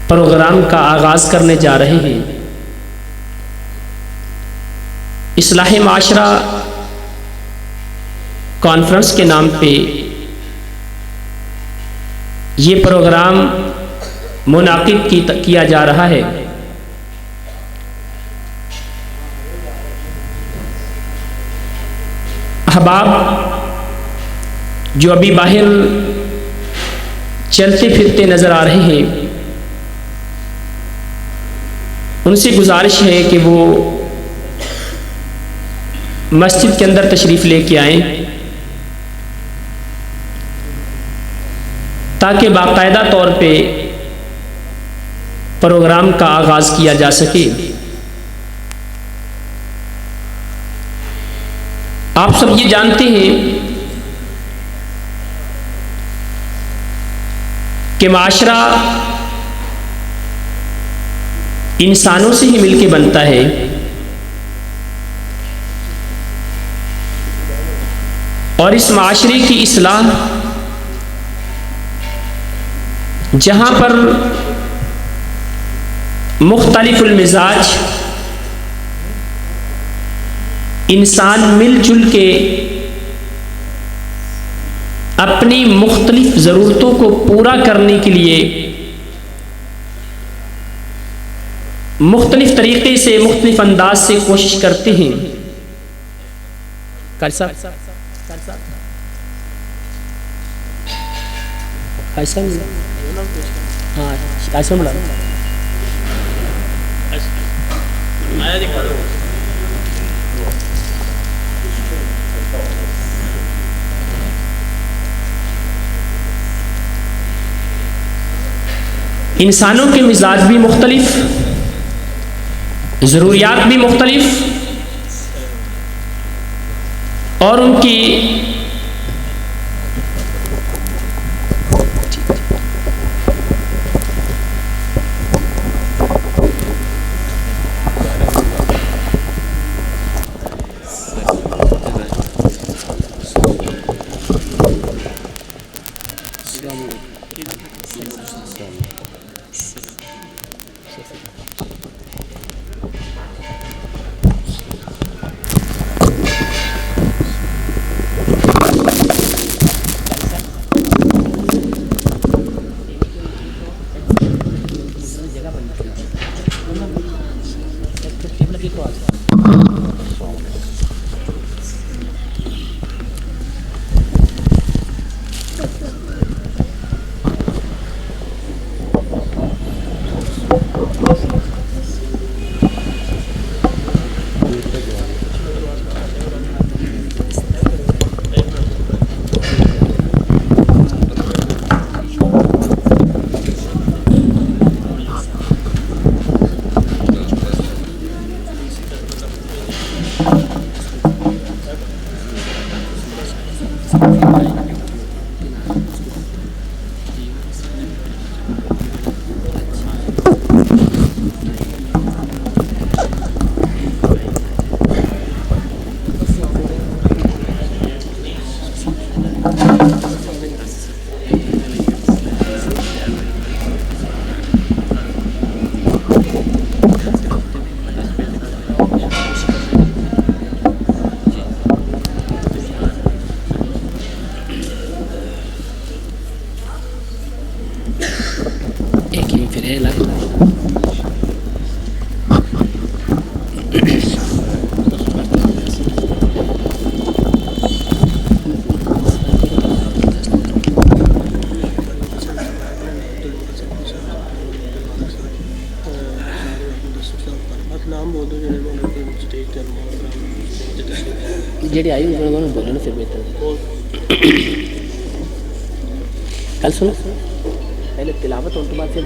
Programme کا آغاز کرنے جا رہے ہیں۔ اصلاح معاشرہ کانفرنس کے نام پہ یہ پروگرام منعقد کیا جا رہا ہے۔ احباب جو ابھی باہر چلتے پھرتے نظر آ رہے ہیں، ان سے گزارش ہے کہ وہ مسجد کے اندر تشریف لے کے آئیں تاکہ باقاعدہ طور پہ پروگرام کا آغاز کیا جا سکے۔ آپ سب یہ جانتے ہیں کہ معاشرہ انسانوں سے ہی مل کے بنتا ہے، اور اس معاشرے کی اصلاح جہاں پر مختلف المزاج انسان مل جل کے اپنی مختلف ضرورتوں کو پورا کرنے کے لیے مختلف طریقے سے، مختلف انداز سے کوشش کرتے ہیں۔ انسانوں کے مزاج بھی مختلف، ضروریات بھی مختلف، اور ان کی جڑی آئی انہوں نے بولے نا، پھر بہتر کل سنو پہلے تلاوت اور بعد سے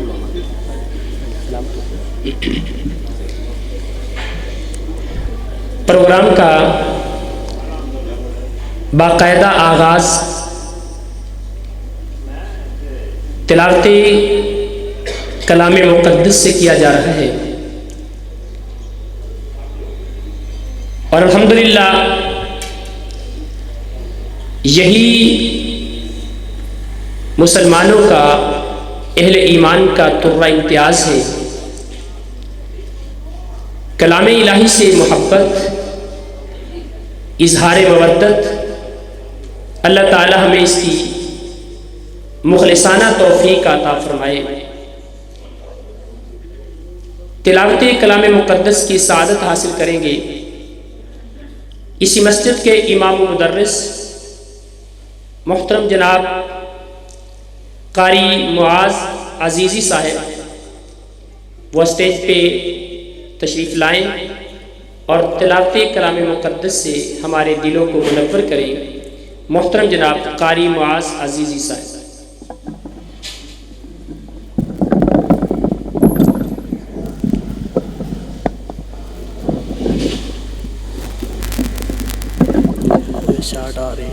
پروگرام کا باقاعدہ آغاز تلاوت کلام مقدس سے کیا جا رہا ہے، اور الحمدللہ یہی مسلمانوں کا اہل ایمان کا ترہ امتیاز ہے۔ کلام الہی سے محبت، اظہار مودت، اللہ تعالی ہمیں اس کی مخلصانہ توفیق عطا فرمائے۔ تلاوت کلام مقدس کی سعادت حاصل کریں گے اسی مسجد کے امام و مدرس محترم جناب قاری معاذ عزیزی صاحب، وہ اسٹیج پہ تشریف لائیں اور تلاوت کلام مقدس سے ہمارے دلوں کو منور کریں۔ محترم جناب قاری معاذ عزیزی صاحب۔ شاٹ آ رہی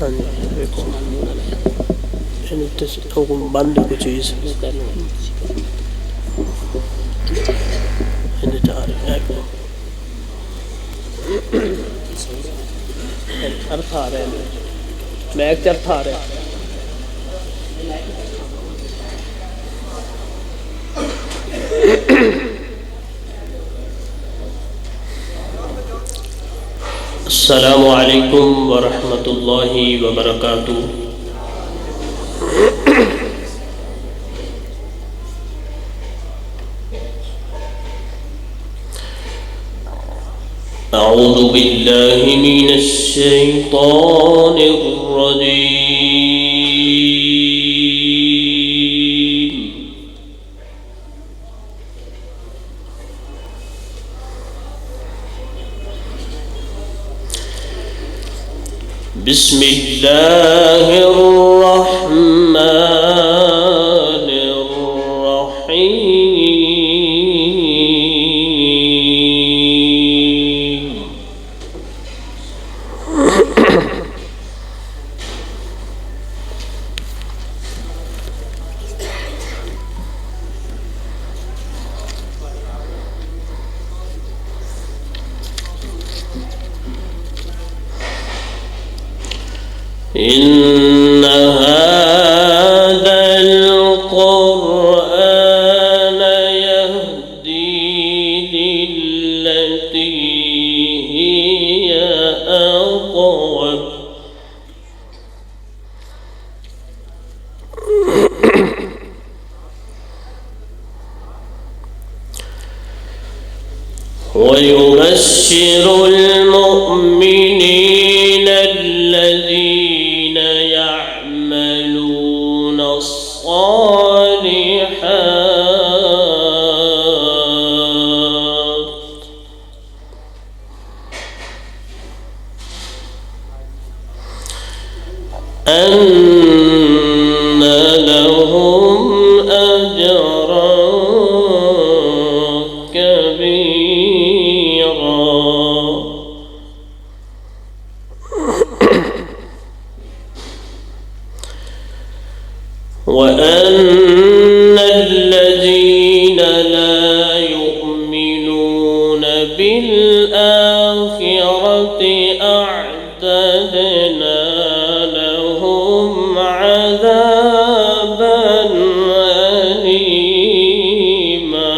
ہاں جی، دیکھو بند کوئی چیز ارتھ آ رہے ہیں، میک چرتھ آ رہے ہیں۔ السلام علیکم ورحمۃ اللہ وبرکاتہ۔ اعوذ باللہ من الشیطان الرجیم، بسم اللہ الرحمن الرحیم۔ إن هذا القرآن يهدي للتي هي أقوم ويبشر المؤمنين الذين يعملون الصالحات أن لهم أجرا كبيرا وأن الذين لا يؤمنون بالآخرة أعتدنا لهم عذابا أليما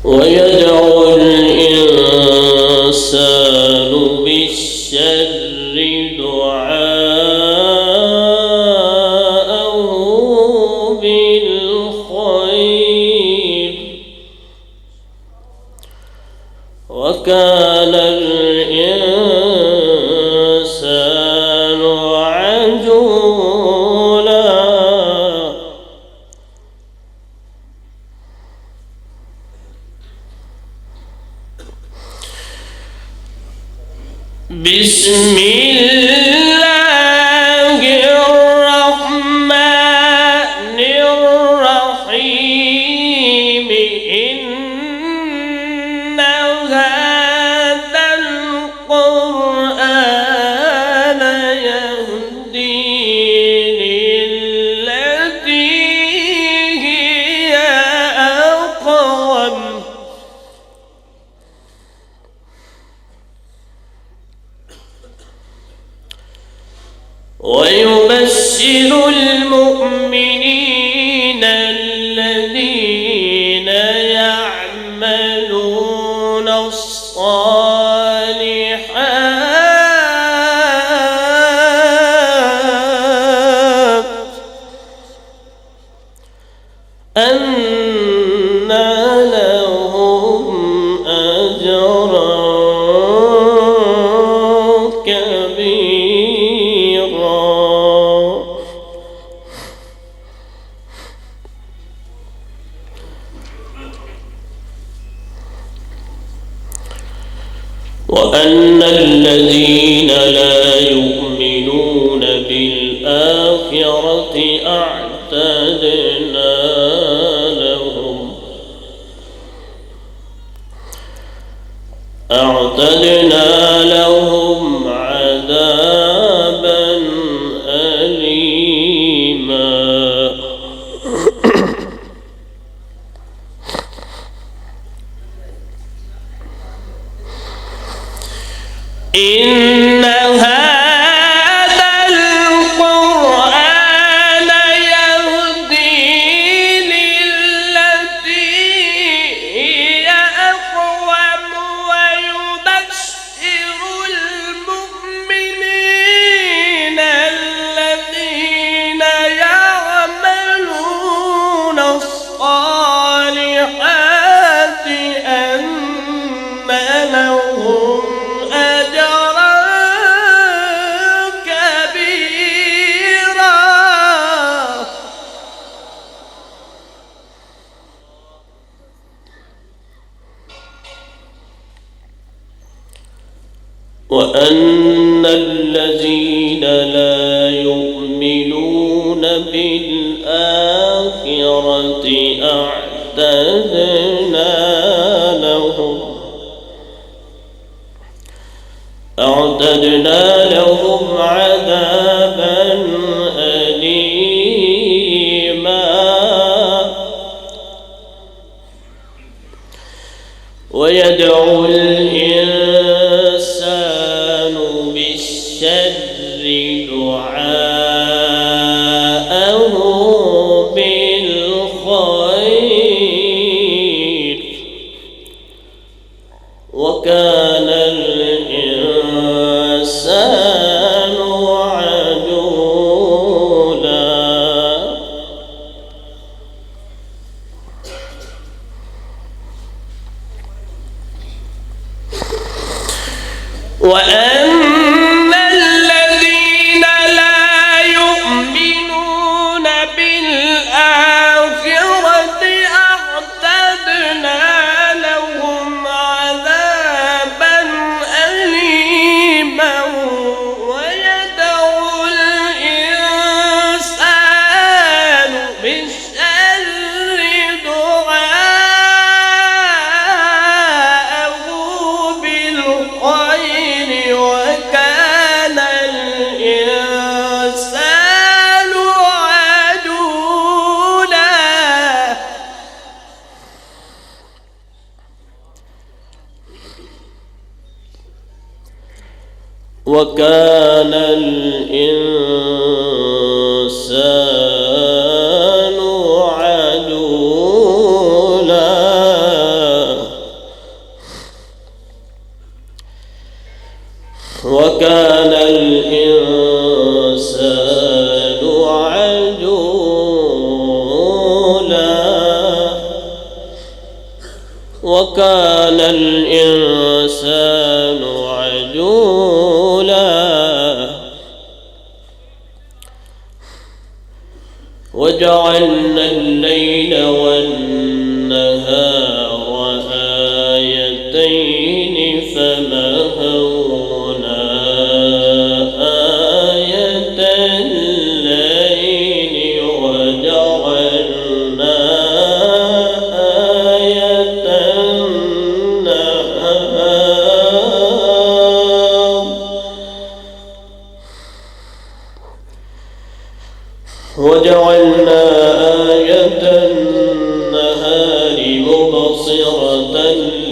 ويدعو الإنسان بالشر دعاءه بالخير وكان الإنسان عجولا بسم الله الرحمن الرحيم إن هذا القرآن يهدي للتي هي أقوم ويبشر المؤمنين الذين يعملون الصالحات أن لهم أجرا كبيرا. وأن الذين لا يؤمنون بالآخرة أعتدنا لهم عذابا أليما. إن هذا القرآن يهدي للتي هي أقوم ويبشر المؤمنين الذين يعملون الصالحات أن لهم أجرا كبيرا. وأن الذين لا يؤمنون بالآخرة أعتدنا لهم عذابا أليما. ويدعو الإنسان بالشر دعاءه بالخير وكان الإنسان عجولا. وأن الذين لا يؤمنون بالآخرة أعتدنا لهم عذابا أليما. ويدعو الإنسان بالشر دعاءه بالخير وكان الإنسان عجولا. وكان الإنسان عجولا. وكان الإنسان عجولا. وكان الإنسان عجولا. وجعلنا الليل والنهار آيتين فمحونا آية الليل وجعلنا آية النهار وجعلنا آية النهار مبصرة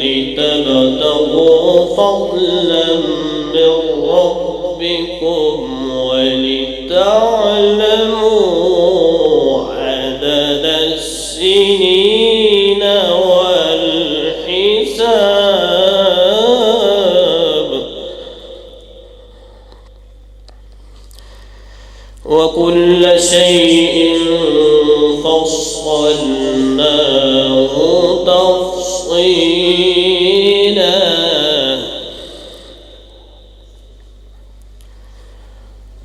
لتبتغوا فضلا من ربكم لتعلموا عدد السنين والحساب وكل شيء فصلناه تفصيلا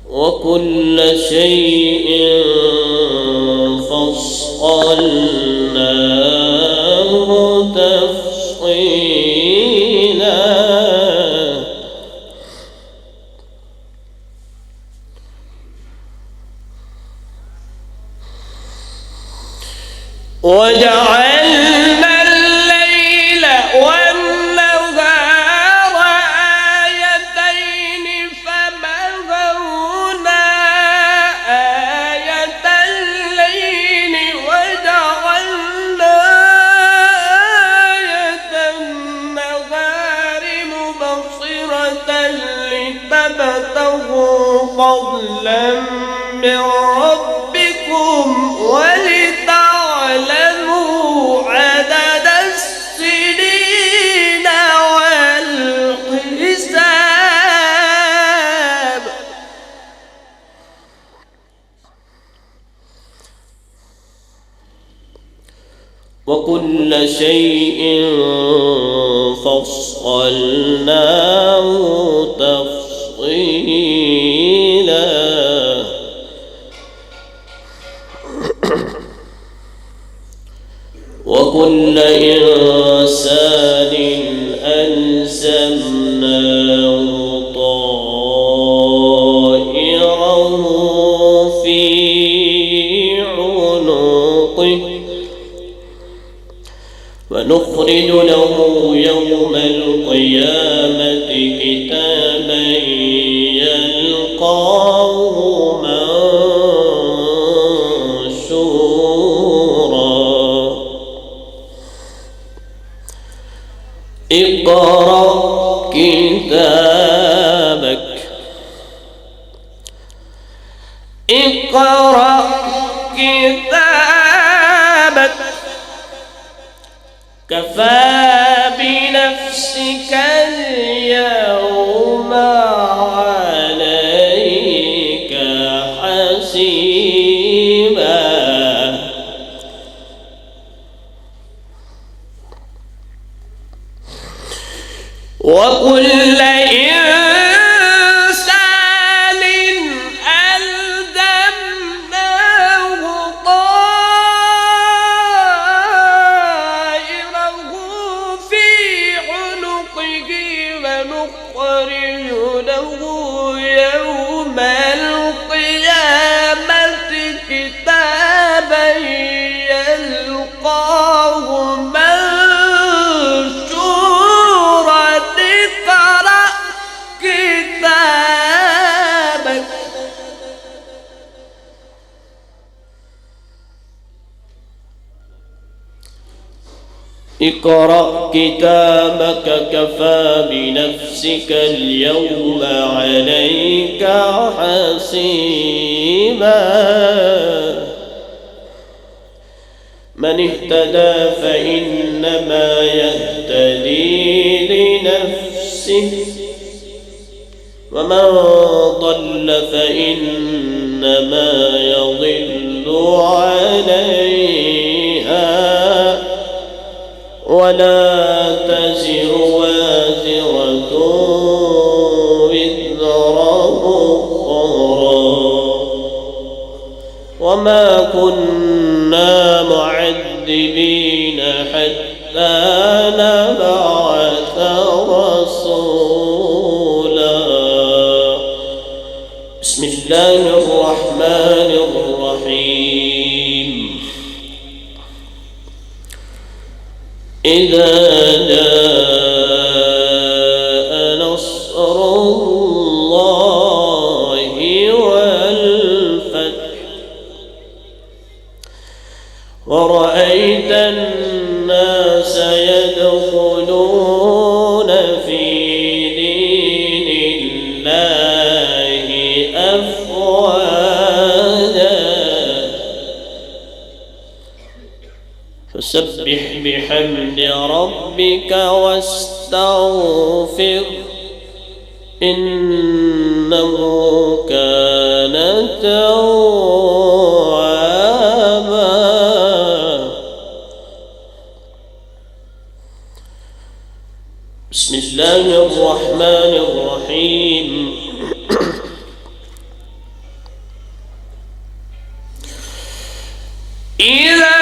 وكل شيء فصلناه تفصيلا وجعلنا الليل والنهار آيتين فمحونا آية الليل وجعلنا آية النهار مبصرة لتبتغوا فضلا من ربكم ولتعلموا عدد السنين والحساب وكل شيء فصلناه تفصيلا وكل إنسان ألزمناه طائره في عنقه ونخرج له يوم القيامة كتابا يلقاه منشورا اقرأ كتابك اقرأ كتابك كفى بنفسك اليوم عليك حسيبا وكل إنسان ألزمناه طائره في عنقه ونخرج له يوم القيامة كتابا يلقاه اقرأ كتابك كفى بنفسك اليوم عليك حسيبا من اهتدى فإنما يهتدي لنفسه ومن ضل فإنما يضل عليها ولا تزر وازرة وزر أخرى وما كنا معذبين حتى نبعث رسولا بسم الله الرحمن الرحيم إذا جاء نصر الله والفتح ورأيت الناس يدخلون في دين الله أفواجا فسبح بحمد ربك واستغفر إنه كان توابا. بسم الله الرحمن الرحيم. إذا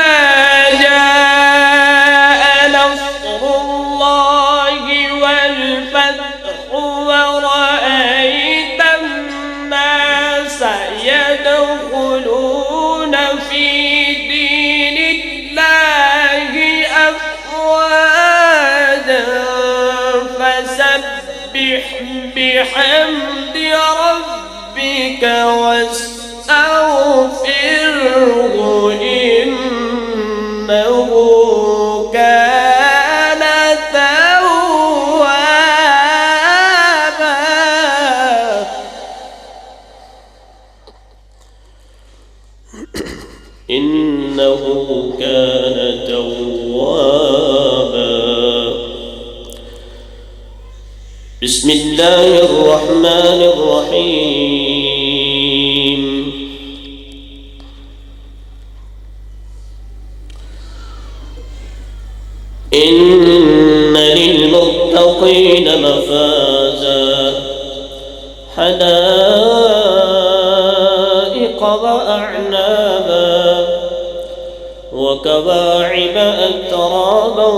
جاء نصر الله والفتح ورأيت الناس يدخلون في دين الله أفواجا فسبح بحمد ربك واستغفره إنه كان توابا. إنه كان توابا. بسم الله الرحمن الرحيم. إن للمتقين مفازا حدائق وأعنابا وكواعب أترابا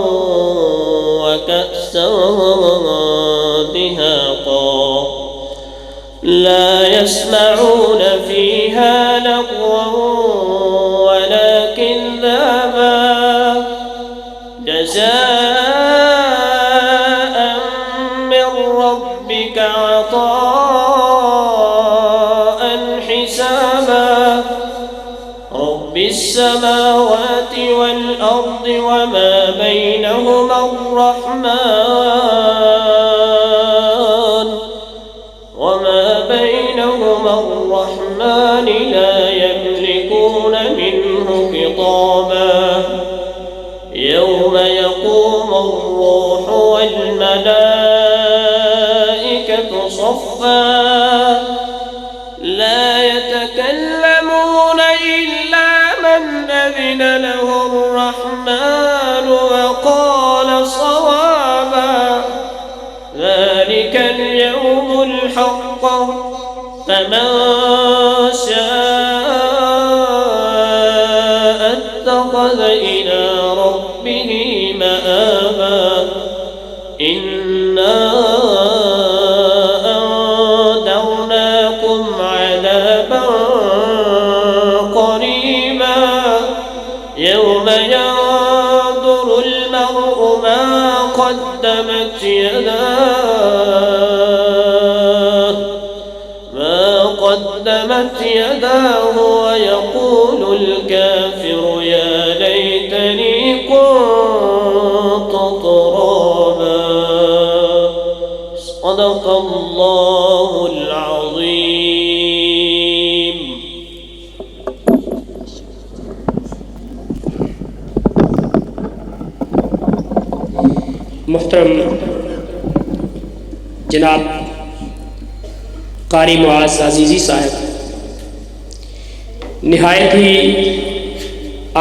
وكأسا دهاقا لا يسمعون فيها لغوا ولا كذابا جزاء من ربك عطاء حسابا. رب السماوات والأرض وما بينهما الرحمن لا يملكون منه خطابا. يوم يقوم الروح والملائكة صفا لا يتكلمون إلا من أذن له الرحمن وقال صوابا. ذلك اليوم الحق فمن شاء اتخذ إلى ربه مآبا. إنا أنذرناكم عذابا قريبا يوم ينظر المرء ما قدمت يداه ويقول الكافر يا ليتني كنت ترابا. صدق الله العظيم. محترم جناب قاری معاذ عزیزی صاحب نہایت ہی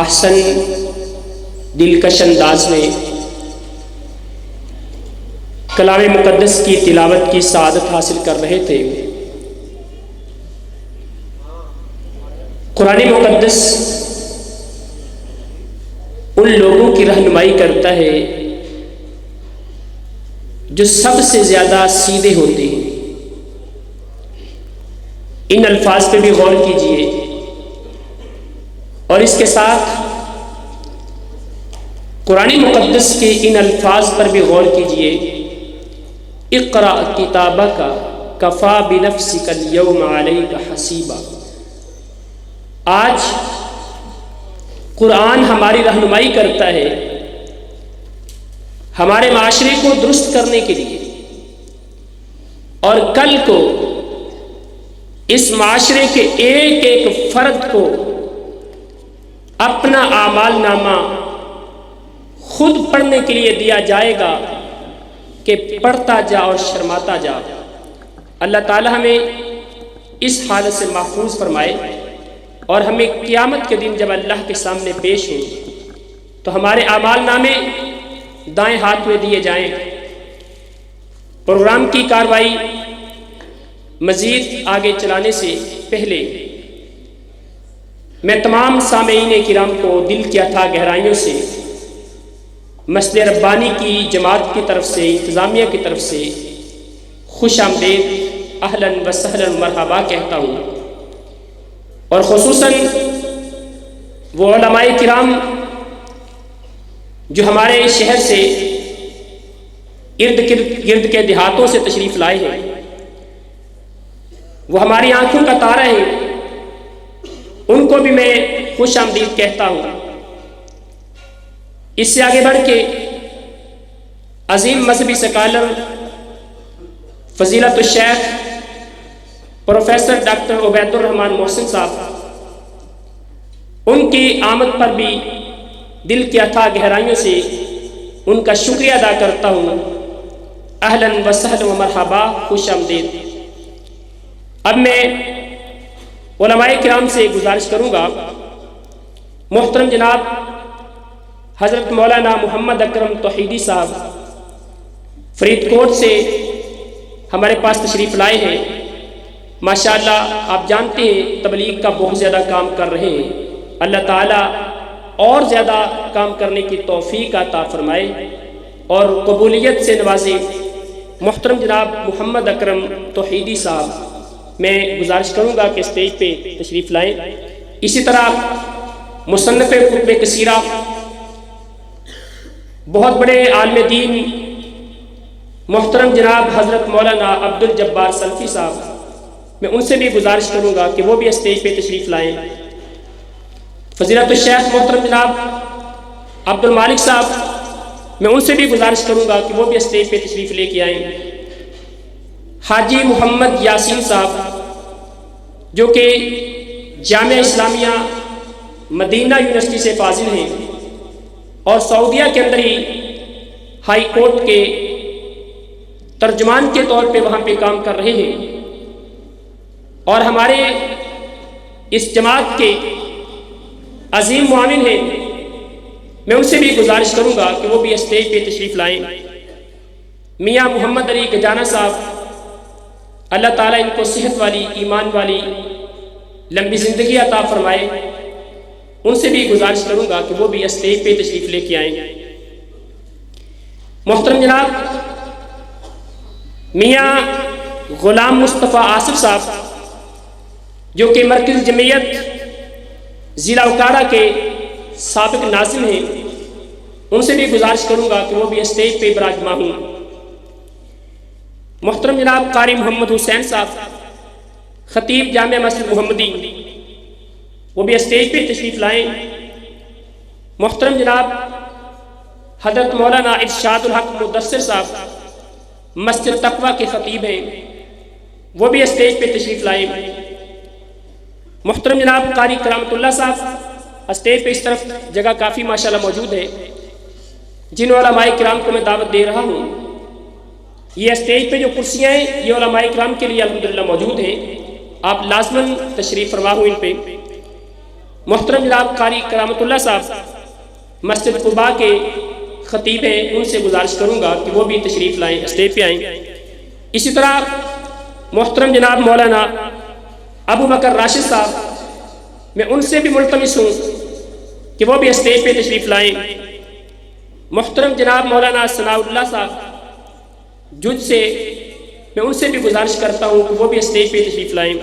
احسن دلکش انداز میں کلام مقدس کی تلاوت کی سعادت حاصل کر رہے تھے. قرآن مقدس ان لوگوں کی رہنمائی کرتا ہے جو سب سے زیادہ سیدھے ہوتے ہیں. ان الفاظ پہ بھی غور کیجئے اور اس کے ساتھ قرآن مقدس کے ان الفاظ پر بھی غور کیجئے. اقرأ کتابک کفی بنفسک اليوم علیک حسیبا. آج قرآن ہماری رہنمائی کرتا ہے ہمارے معاشرے کو درست کرنے کے لیے، اور کل کو اس معاشرے کے ایک ایک فرد کو اپنا اعمال نامہ خود پڑھنے کے لیے دیا جائے گا کہ پڑھتا جا اور شرماتا جا۔ اللہ تعالی ہمیں اس حالت سے محفوظ فرمائے اور ہمیں قیامت کے دن جب اللہ کے سامنے پیش ہوں تو ہمارے اعمال نامے دائیں ہاتھ میں دیے جائیں۔ پروگرام کی کارروائی مزید آگے چلانے سے پہلے میں تمام سامعین کرام کو دل کی اتھاہ گہرائیوں سے مسجد ربانی کی جماعت کی طرف سے، انتظامیہ کی طرف سے خوش آمدید، اہلاً و سہلاً مرحبا کہتا ہوں، اور خصوصاً وہ علماء کرام جو ہمارے شہر سے گرد کے دیہاتوں سے تشریف لائے ہیں، وہ ہماری آنکھوں کا تارا ہے، ان کو بھی میں خوش آمدید کہتا ہوں۔ اس سے آگے بڑھ کے عظیم مذہبی سکالر فضیلت الشیخ پروفیسر ڈاکٹر عبید الرحمن محسن صاحب، ان کی آمد پر بھی دل کی اتھاہ گہرائیوں سے ان کا شکریہ ادا کرتا ہوں۔ اہلاً و سہلاً و مرحبا، خوش آمدید۔ اب میں علماء کرام سے گزارش کروں گا، محترم جناب حضرت مولانا محمد اکرم توحیدی صاحب فرید کوٹ سے ہمارے پاس تشریف لائے ہیں۔ ماشاءاللہ آپ جانتے ہیں تبلیغ کا بہت زیادہ کام کر رہے ہیں، اللہ تعالیٰ اور زیادہ کام کرنے کی توفیق عطا فرمائے اور قبولیت سے نوازے۔ محترم جناب محمد اکرم توحیدی صاحب، میں گزارش کروں گا کہ اسٹیج پہ تشریف لائیں۔ اسی طرح مصنف کتب کثیرہ، بہت بڑے عالم دین محترم جناب حضرت مولانا عبد الجبار سلفی صاحب، میں ان سے بھی گزارش کروں گا کہ وہ بھی اسٹیج پہ تشریف لائیں۔ فضیلت الشیخ محترم جناب عبد المالک صاحب، میں ان سے بھی گزارش کروں گا کہ وہ بھی اسٹیج پہ تشریف لے کے آئیں۔ حاجی محمد یاسین صاحب، جو کہ جامعہ اسلامیہ مدینہ یونیورسٹی سے فاضل ہیں اور سعودیہ کے اندر ہی ہائی کورٹ کے ترجمان کے طور پہ وہاں پہ کام کر رہے ہیں، اور ہمارے اس جماعت کے عظیم معاون ہیں، میں ان سے بھی گزارش کروں گا کہ وہ بھی اسٹیج پہ تشریف لائیں۔ میاں محمد علی گجانہ صاحب، اللہ تعالیٰ ان کو صحت والی، ایمان والی لمبی زندگی عطا فرمائے، ان سے بھی گزارش کروں گا کہ وہ بھی اسٹیج پہ تشریف لے کے آئیں۔ محترم جناب میاں غلام مصطفیٰ آصف صاحب، جو کہ مرکز جمعیت ضلع اوکارا کے سابق ناظم ہیں، ان سے بھی گزارش کروں گا کہ وہ بھی اسٹیج پہ براجمان ہوں۔ محترم جناب قاری محمد حسین صاحب، خطیب جامع مسجد محمدی، وہ بھی اسٹیج پہ تشریف لائیں۔ محترم جناب حضرت مولانا ارشاد الحق مدثر صاحب، مسجد تقویٰ کے خطیب ہیں، وہ بھی اسٹیج پہ تشریف لائیں۔ محترم جناب قاری کرامت اللہ صاحب، اسٹیج پہ اس طرف جگہ کافی ماشاءاللہ موجود ہے، جن علماء کرام کو میں دعوت دے رہا ہوں، یہ اسٹیج پہ جو کرسیاں ہیں یہ علماء کرام کے لیے الحمدللہ موجود ہیں، آپ لازماً تشریف فرما ہوں ان پہ۔ محترم جناب قاری کرامت اللہ صاحب مسجد قباء کے خطیب ہیں، ان سے گزارش کروں گا کہ وہ بھی تشریف لائیں، اسٹیج پہ آئیں۔ اسی طرح محترم جناب مولانا ابو بکر راشد صاحب، میں ان سے بھی ملتمس ہوں کہ وہ بھی اسٹیج پہ تشریف لائیں۔ محترم جناب مولانا ثناء اللہ صاحب جج سے، میں ان سے بھی گزارش کرتا ہوں کہ وہ بھی اسٹیج پہ تشریف لائیں۔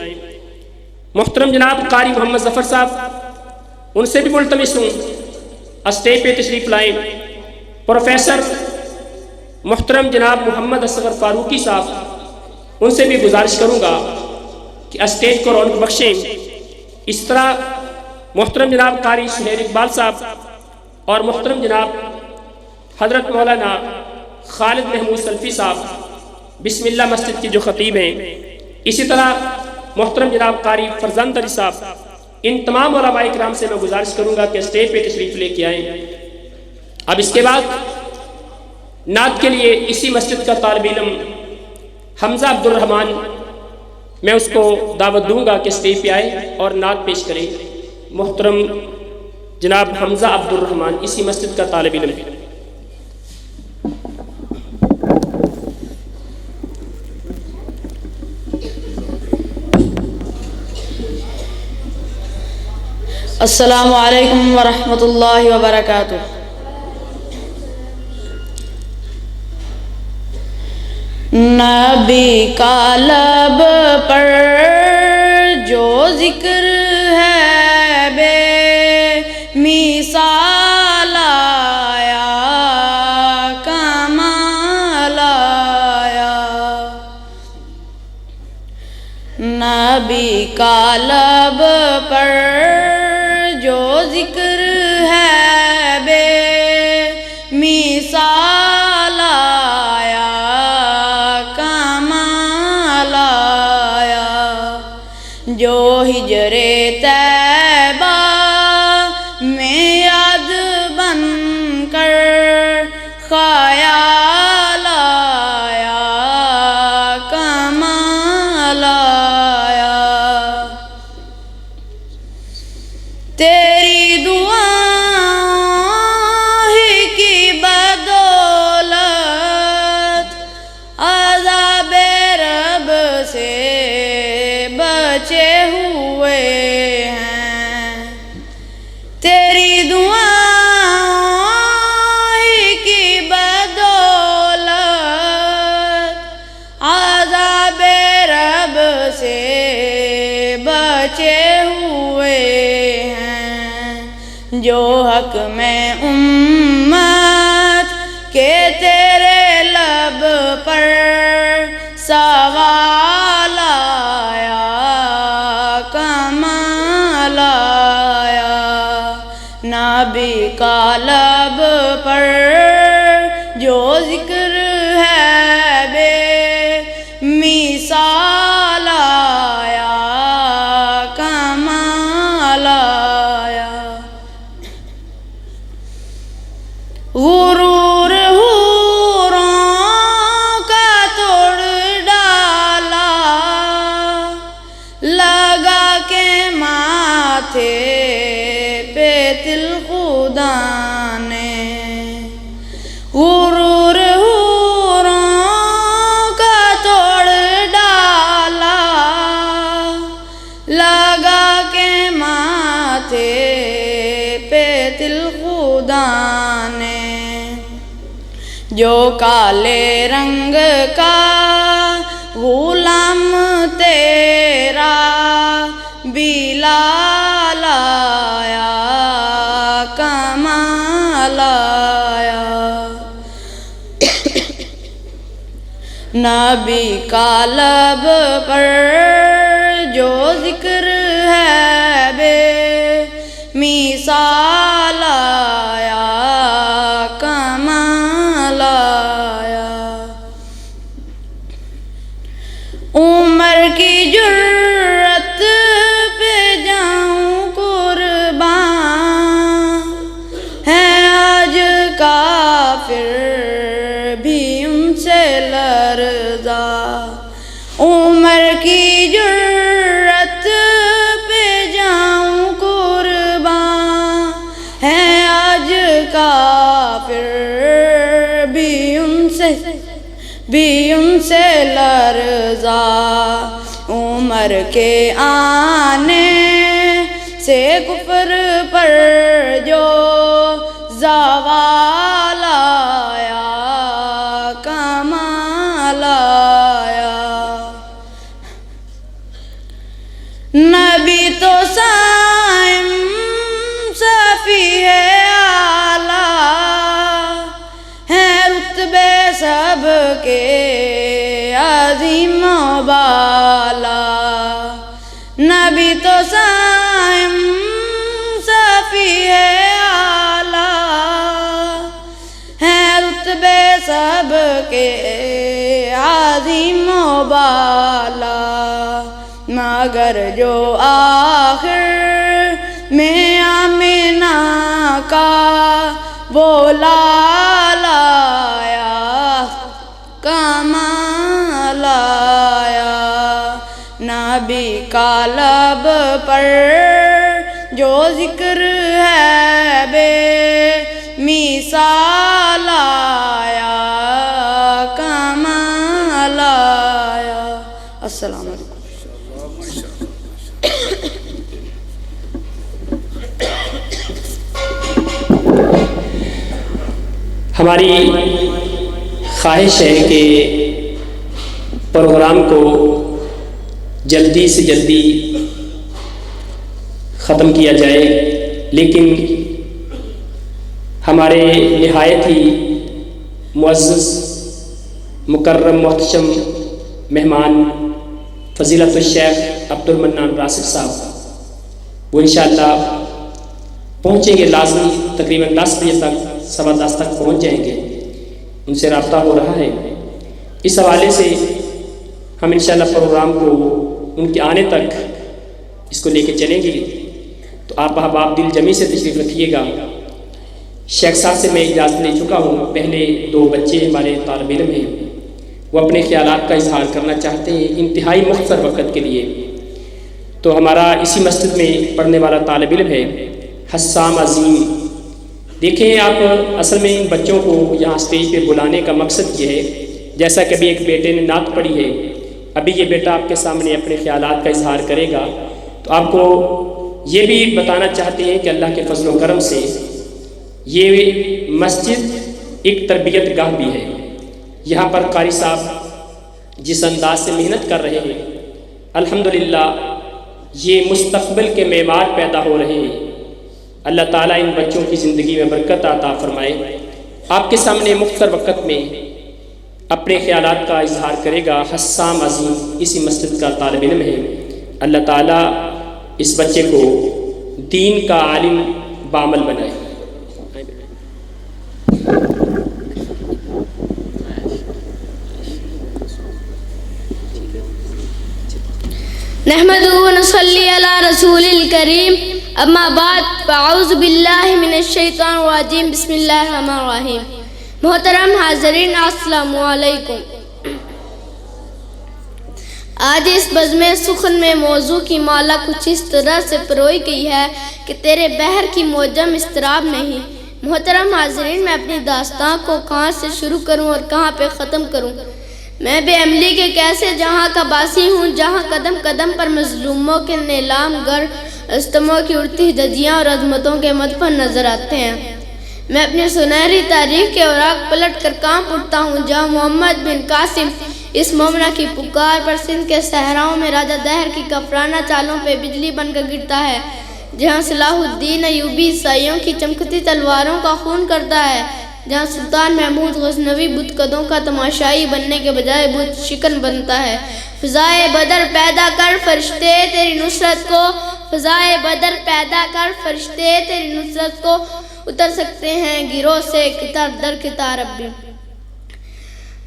محترم جناب قاری محمد ظفر صاحب، ان سے بھی ملتمس ہوں اسٹیج پہ تشریف لائیں۔ پروفیسر محترم جناب محمد اصغر فاروقی صاحب، ان سے بھی گزارش کروں گا کہ اسٹیج کو رونق بخشیں۔ اس طرح محترم جناب قاری سہیل اقبال صاحب اور محترم جناب حضرت مولانا خالد محمود سلفی صاحب بسم اللہ مسجد کے جو خطیب ہیں، اسی طرح محترم جناب قاری فرزند علی صاحب، ان تمام علماء کرام سے میں گزارش کروں گا کہ اسٹیج پہ تشریف لے کے آئیں۔ اب اس کے بعد نعت کے لیے اسی مسجد کا طالب علم حمزہ عبد الرحمن، میں اس کو دعوت دوں گا کہ اسٹیج پہ آئے اور نعت پیش کریں۔ محترم جناب حمزہ عبد الرحمن اسی مسجد کا طالب علم ہے۔ السلام علیکم ورحمۃ اللہ وبرکاتہ۔ نبی کا لب پر جو ذکر ہے بے مثال آیا، کمال آیا۔ نبی کا لب پر جو ذکر ہے بے مثال آیا، کمال آیا۔ جو ہجر طیبہ میں یاد بن کر خیال آیا، کمال آیا۔ تیری دعاؤں ہی کی بدولت عذاب رب سے بچے ہوئے ہیں۔ تیری دعاؤں ہی کی بدولت عذاب رب سے بچے ہوئے ہیں۔ جو حق میں امت کے تیرے لب پر سوال آیا، کمال آیا۔ نبی کا لب پر جو ذکر ہے بے مثال آیا، کمال آیا۔ غرور حوروں کا توڑ ڈالا، لگا کے ماتھے پہ تل خدا نے۔ غرور حوروں کا توڑ ڈالا، لگا کے ماتھے پہ تل خدا نے۔ جو کالے رنگ کا غلام تیرا بلال آیا، کمال آیا۔ نبی کا لب پر جو ذکر ہے بے مثال آیا، کمال آیا۔ عمر کی جرت پہ جاؤں قربان، ہے آج کافر بھی ان سے لرزا۔ عمر کی جرت پہ جاؤں قربان، ہے آج کافر بھی ان سے لرزا۔ عمر کے آنے سے کفر پر جو زوال آیا، کمال آیا۔ نبی تو سائم صفی اعلیٰ ہیں، رتبے سب کے عظیم و بالا۔ نبی تو سائم صفی اعلیٰ ہیں، رتبے سب کے عظیم و بالا۔ مگر جو آخر میں آمنہ کا وہ لایا کمال آیا، نبی کا لب پر جو ذکر ہے بے مثال آیا کمال آیا۔ السلام علیکم۔ ہماری خواہش ہے کہ پروگرام کو جلدی سے جلدی ختم کیا جائے، لیکن ہمارے نہایت ہی معزز مکرم محتشم مہمان فضیلت الشیخ عبد المنان راسخ صاحب وہ انشاءاللہ پہنچیں گے لازمی، تقریباً 10 بجے تک 10:15 تک پہنچ جائیں گے، ان سے رابطہ ہو رہا ہے۔ اس حوالے سے ہم انشاءاللہ پروگرام کو ان کے آنے تک اس کو لے کے چلیں گے، تو آپ احباب دل جمی سے تشریف رکھیے گا۔ شیخ صاحب سے میں اجازت لے چکا ہوں، پہلے 2 بچے ہمارے طالب علم ہیں، وہ اپنے خیالات کا اظہار کرنا چاہتے ہیں انتہائی مختصر وقت کے لیے۔ تو ہمارا اسی مسجد میں پڑھنے والا طالب علم ہے حسام عظیم۔ دیکھیں آپ، اصل میں ان بچوں کو یہاں اسٹیج پہ بلانے کا مقصد یہ ہے، جیسا کہ ابھی ایک بیٹے نے نعت پڑھی ہے، ابھی یہ بیٹا آپ کے سامنے اپنے خیالات کا اظہار کرے گا، تو آپ کو یہ بھی بتانا چاہتے ہیں کہ اللہ کے فضل و کرم سے یہ مسجد ایک تربیت گاہ بھی ہے۔ یہاں پر قاری صاحب جس انداز سے محنت کر رہے ہیں، الحمدللہ یہ مستقبل کے معمار پیدا ہو رہے ہیں۔ اللہ تعالیٰ ان بچوں کی زندگی میں برکت عطا فرمائے۔ آپ کے سامنے مختصر وقت میں اپنے خیالات کا اظہار کرے گا حسام عظیم، اسی مسجد کا طالب علم ہے۔ اللہ تعالیٰ اس بچے کو دین کا عالم بعمل بنائے۔ نحمدہ و نصلی علی رسول الکریم، اما بعد فاعوذ باللہ من الشیطان الرجیم، بسم اللہ الرحمن الرحیم۔ محترم حاضرین، السلام علیکم۔ آج اس بزم سخن میں موضوع کی مالا کچھ اس طرح سے پروئی گئی ہے کہ تیرے بحر کی موجم اضطراب نہیں۔ محترم حاضرین، میں اپنی داستان کو کہاں سے شروع کروں اور کہاں پہ ختم کروں؟ میں بے عملی کے کیسے جہاں کا باسی ہوں، جہاں قدم قدم پر مظلوموں کے نیلام گر، استموں کی اڑتی دجیاں اور عظمتوں کے مدفن نظر آتے ہیں۔ میں اپنی سنہری تاریخ کے اوراق پلٹ کر کانپ اٹھتا ہوں، جہاں محمد بن قاسم اس مومنہ کی پکار پر سندھ کے صحراؤں میں راجہ دہر کی کفرانہ چالوں پہ بجلی بن کر گرتا ہے، جہاں صلاح الدین ایوبی عیسائیوں کی چمکتی تلواروں کا خون کرتا ہے، جہاں سلطان محمود غزنوی بت قدوں کا تماشائی بننے کے بجائے بت شکن بنتا ہے۔ فضائے بدر پیدا کر فرشتے تیری نصرت کو، فضائے بدر پیدا کر فرشتے تیری نصرت کو، اتر سکتے ہیں گروہ سے کتار در کتار اب بھی،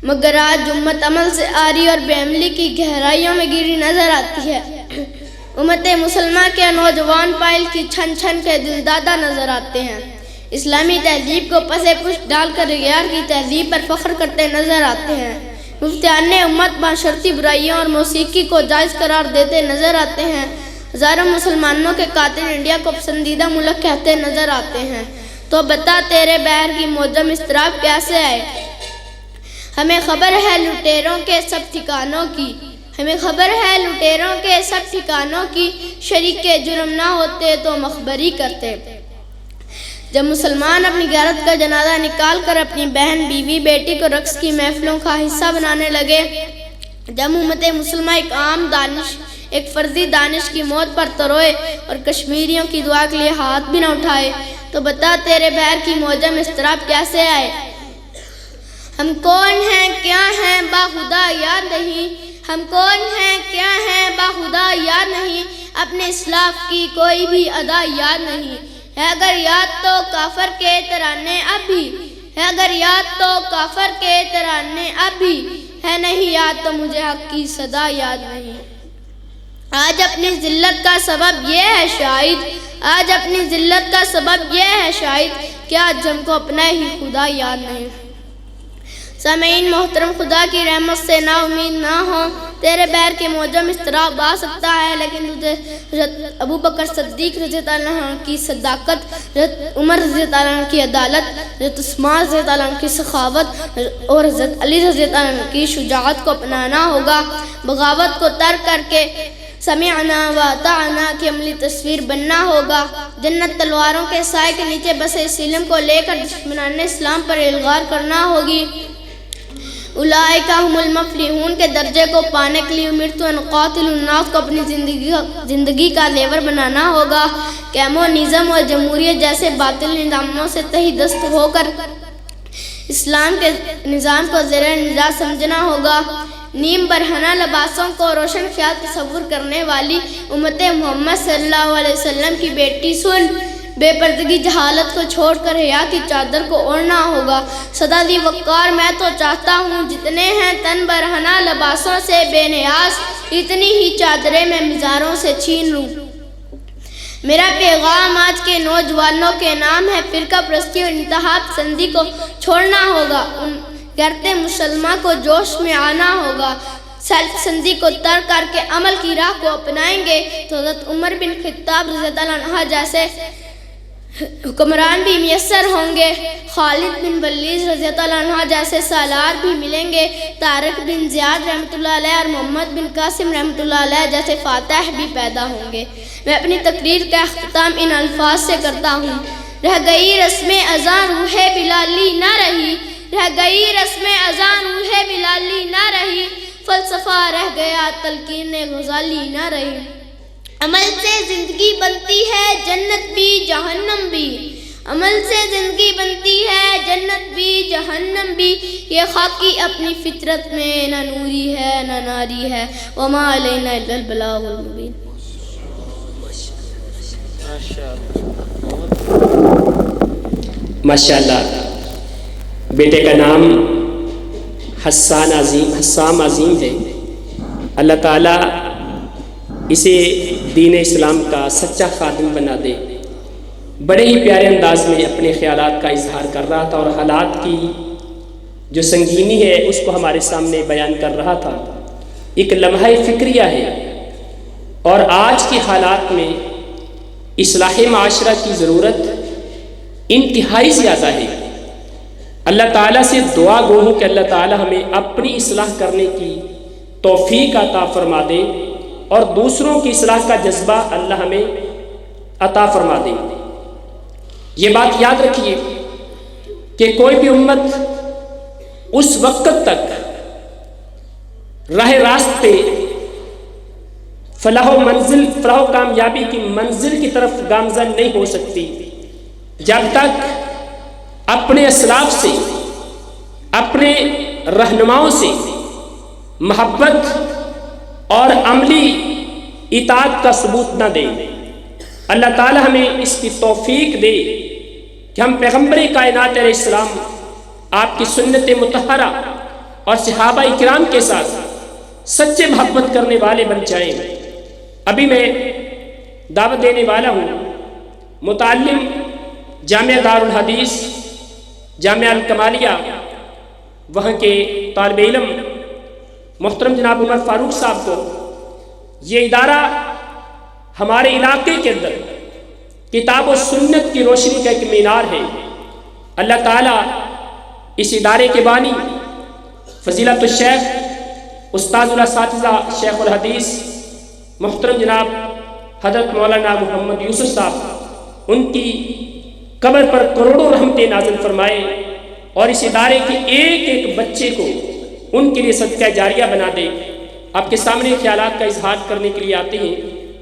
مگر آج امت عمل سے آری اور بے عملی کی گہرائیوں میں گری نظر آتی ہے۔ امت مسلمہ کے نوجوان پائل کی چھن چھن کے دل دادا نظر آتے ہیں، اسلامی تہذیب کو پسے پشت ڈال کر غیار کی تہذیب پر فخر کرتے نظر آتے ہیں، مفتیان امت معاشرتی برائیوں اور موسیقی کو جائز قرار دیتے نظر آتے ہیں، ہزاروں مسلمانوں کے قاتل انڈیا کو پسندیدہ ملک کہتے نظر آتے ہیں۔ تو بتا تیرے بحر کی موجم اضطراب کیسے آئے؟ ہمیں خبر ہے لٹیروں کے سب ٹھکانوں کی، ہمیں خبر ہے لٹیروں کے سب ٹھکانوں کی، شریک جرم نہ ہوتے تو مخبری کرتے۔ جب مسلمان اپنی غیرت کا جنازہ نکال کر اپنی بہن بیوی بیٹی کو رقص کی محفلوں کا حصہ بنانے لگے، جب امت مسلمہ ایک عام دانش، ایک فرضی دانش کی موت پر تروئے اور کشمیریوں کی دعا کے لیے ہاتھ بھی نہ اٹھائے، تو بتا تیرے بحر کی موجم اضطراب کیسے آئے؟ ہم کون ہیں کیا ہیں باخدا یاد نہیں، ہم کون ہیں کیا ہیں باخدا یاد نہیں، اپنے اسلاف کی کوئی بھی ادا یاد نہیں، ہے اگر یاد تو کافر کے ترانے اب بھی، ہے اگر یاد تو کافر کے ترانے اب بھی، ہے نہیں یاد تو مجھے حق کی صدا یاد نہیں۔ آج اپنی ذلت کا سبب یہ ہے شاید، آج اپنی ذلت کا سبب یہ ہے شاید کیا آج ہم کو اپنا ہی خدا یاد نہیں؟ سامعین محترم، خدا کی رحمت سے نا امید نہ ہو، تیرے بہر کے موجم اضطراب آ سکتا ہے، لیکن تجھے حضرت ابو بکر صدیق رضی اللہ عنہ کی صداقت، حضرت عمر رضی اللہ عنہ کی عدالت، حضرت عثمان رضی اللہ عنہ کی سخاوت اور حضرت علی رضی اللہ عنہ کی شجاعت کو اپنانا ہوگا۔ بغاوت کو ترک کر کے سمعنا و اطعنا کی عملی تصویر بننا ہوگا۔ جنت تلواروں کے سائے کے نیچے بسے اس علم کو لے کر دشمنان اسلام پر الغار کرنا ہوگی۔ اولئک هم المفلحون کے درجے کو پانے کے لیے امرت ان قاتل الناس کو اپنی زندگی کا لیور بنانا ہوگا۔ کمیونزم اور جمہوریت جیسے باطل نظاموں سے تہی دست ہو کر اسلام کے نظام کو زیر نظام سمجھنا ہوگا۔ نیم برہنہ لباسوں کو روشن خیال تصور کرنے والی امت محمد صلی اللہ علیہ وسلم کی بیٹی سن، بے پردگی جہالت کو چھوڑ کر حیا کی چادر کو اوڑھنا ہوگا۔ صدا دی وقار، میں تو چاہتا ہوں جتنے ہیں تن برہنہ لباسوں سے بے نیاز، اتنی ہی چادریں میں مزاروں سے چھین لوں۔ میرا پیغام آج کے نوجوانوں کے نام ہے، فرقہ پرستی اور انتہا پسندی کو چھوڑنا ہوگا، ان غیرت مسلمہ کو جوش میں آنا ہوگا۔ سیلف پسندی کو ترک کر کے عمل کی راہ کو اپنائیں گے تو حضرت عمر بن خطاب رضی اللہ عنہ جیسے حکمران بھی میسر ہوں گے، خالد بن ولید رضی اللہ عنہ جیسے سالار بھی ملیں گے، طارق بن زیاد رحمۃ اللہ علیہ اور محمد بن قاسم رحمۃ اللہ علیہ جیسے فاتح بھی پیدا ہوں گے۔ میں اپنی تقریر کا اختتام ان الفاظ سے کرتا ہوں: رہ گئی رسم اذاں روح بلالی نہ رہی، رہ گئی رسم اذاں روح بلالی نہ رہی، فلسفہ رہ گیا تلقین غزالی نہ رہی۔ عمل سے زندگی بنتی ہے جنت بھی جہنم بھی، عمل سے زندگی بنتی ہے جنت بھی جہنم بھی، یہ خاکی اپنی فطرت میں نہ نوری ہے نہ ناری ہے، وما علینا الا البلاغ المبین۔ ماشاءاللہ، بیٹے کا نام حسام عظیم ہے۔ اللہ تعالیٰ اسے دین اسلام کا سچا خادم بنا دے۔ بڑے ہی پیارے انداز میں اپنے خیالات کا اظہار کر رہا تھا اور حالات کی جو سنگینی ہے اس کو ہمارے سامنے بیان کر رہا تھا۔ ایک لمحہ فکریہ ہے، اور آج کے حالات میں اصلاح معاشرہ کی ضرورت انتہائی زیادہ ہے۔ اللہ تعالیٰ سے دعا گو ہوں کہ اللہ تعالیٰ ہمیں اپنی اصلاح کرنے کی توفیق عطا فرما دے اور دوسروں کی اصلاح کا جذبہ اللہ ہمیں عطا فرما دے۔ یہ بات یاد رکھیے کہ کوئی بھی امت اس وقت تک راہ راست پہ فلاح و کامیابی کی منزل کی طرف گامزن نہیں ہو سکتی جب تک اپنے اسلاف سے، اپنے رہنماؤں سے محبت اور عملی اطاعت کا ثبوت نہ دیں۔ اللہ تعالی ہمیں اس کی توفیق دے کہ ہم پیغمبر کائنات علیہ السلام، آپ کی سنت مطہرہ اور صحابہ اکرام کے ساتھ سچے محبت کرنے والے بن جائیں۔ ابھی میں دعوت دینے والا ہوں متعلم جامعہ دارالحدیث جامعہ الکمالیہ، وہاں کے طالب علم محترم جناب عمر فاروق صاحب کو۔ یہ ادارہ ہمارے علاقے کے اندر کتاب و سنت کی روشنی کا ایک مینار ہے۔ اللہ تعالیٰ اس ادارے کے بانی فضیلت الشیخ استاذ الاساتذہ شیخ الحدیث محترم جناب حضرت مولانا محمد یوسف صاحب، ان کی قبر پر کروڑوں رحمتیں نازل فرمائے اور اس ادارے کے ایک ایک بچے کو ان کے لیے صدقہ جاریہ بنا دے۔ آپ کے سامنے خیالات کا اظہار کرنے کے لیے آتے ہیں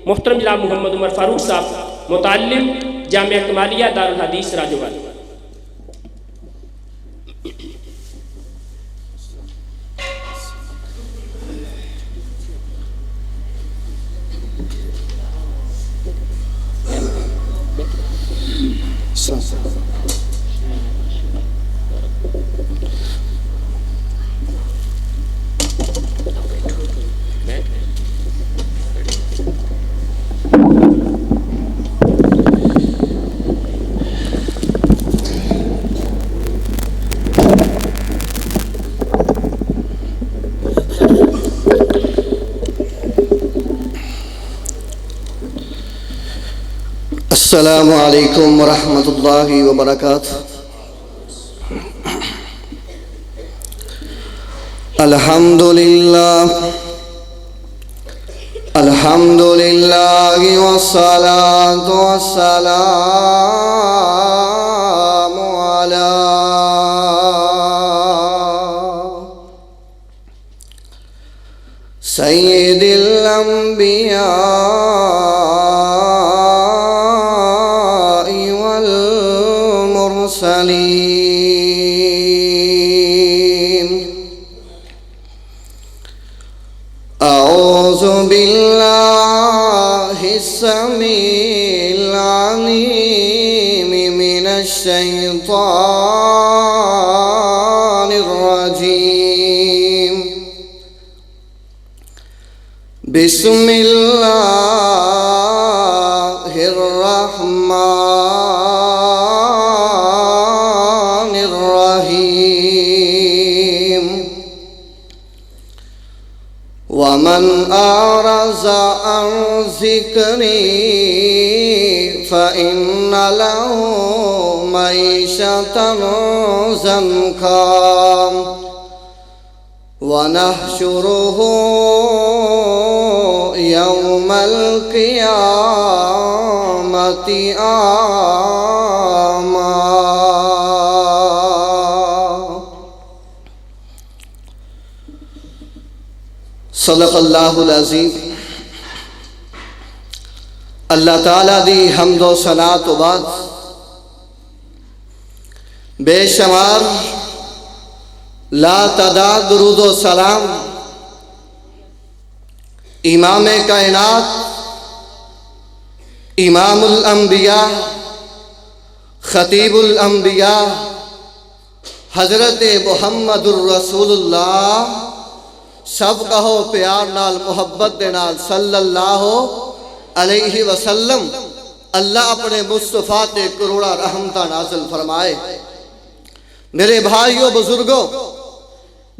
محترم جناب محمد عمر فاروق صاحب، متعلم جامعہ کمالیہ دارالحدیث راجوال۔ السلام علیکم ورحمۃ اللہ وبرکاتہ۔ الحمد للہ والصلاة والسلام علی سید الانبیاء والمرسلین۔ اعوذ باللہ السمیع العلیم من الشیطان الرجیم۔ بسم اللہ الرحمن الرحیم۔ ومن أعرض عن ذكري فإن له معيشة ضنكا ونحشره يوم القيامة أعمى۔ صدق اللہ العظیم۔ اللہ تعالیٰ دی حمد و ثنا تو بعد بے شمار لا تعداد درود و سلام امام کائنات، امام الانبیاء، خطیب الانبیاء حضرت محمد الرسول اللہ، سب کہو پیار نال محبت دے نال صلی اللہ علیہ وسلم۔ اللہ اپنے مصطفیٰ تے کروڑا رحمتہ نازل فرمائے۔ میرے بھائیو بزرگوں،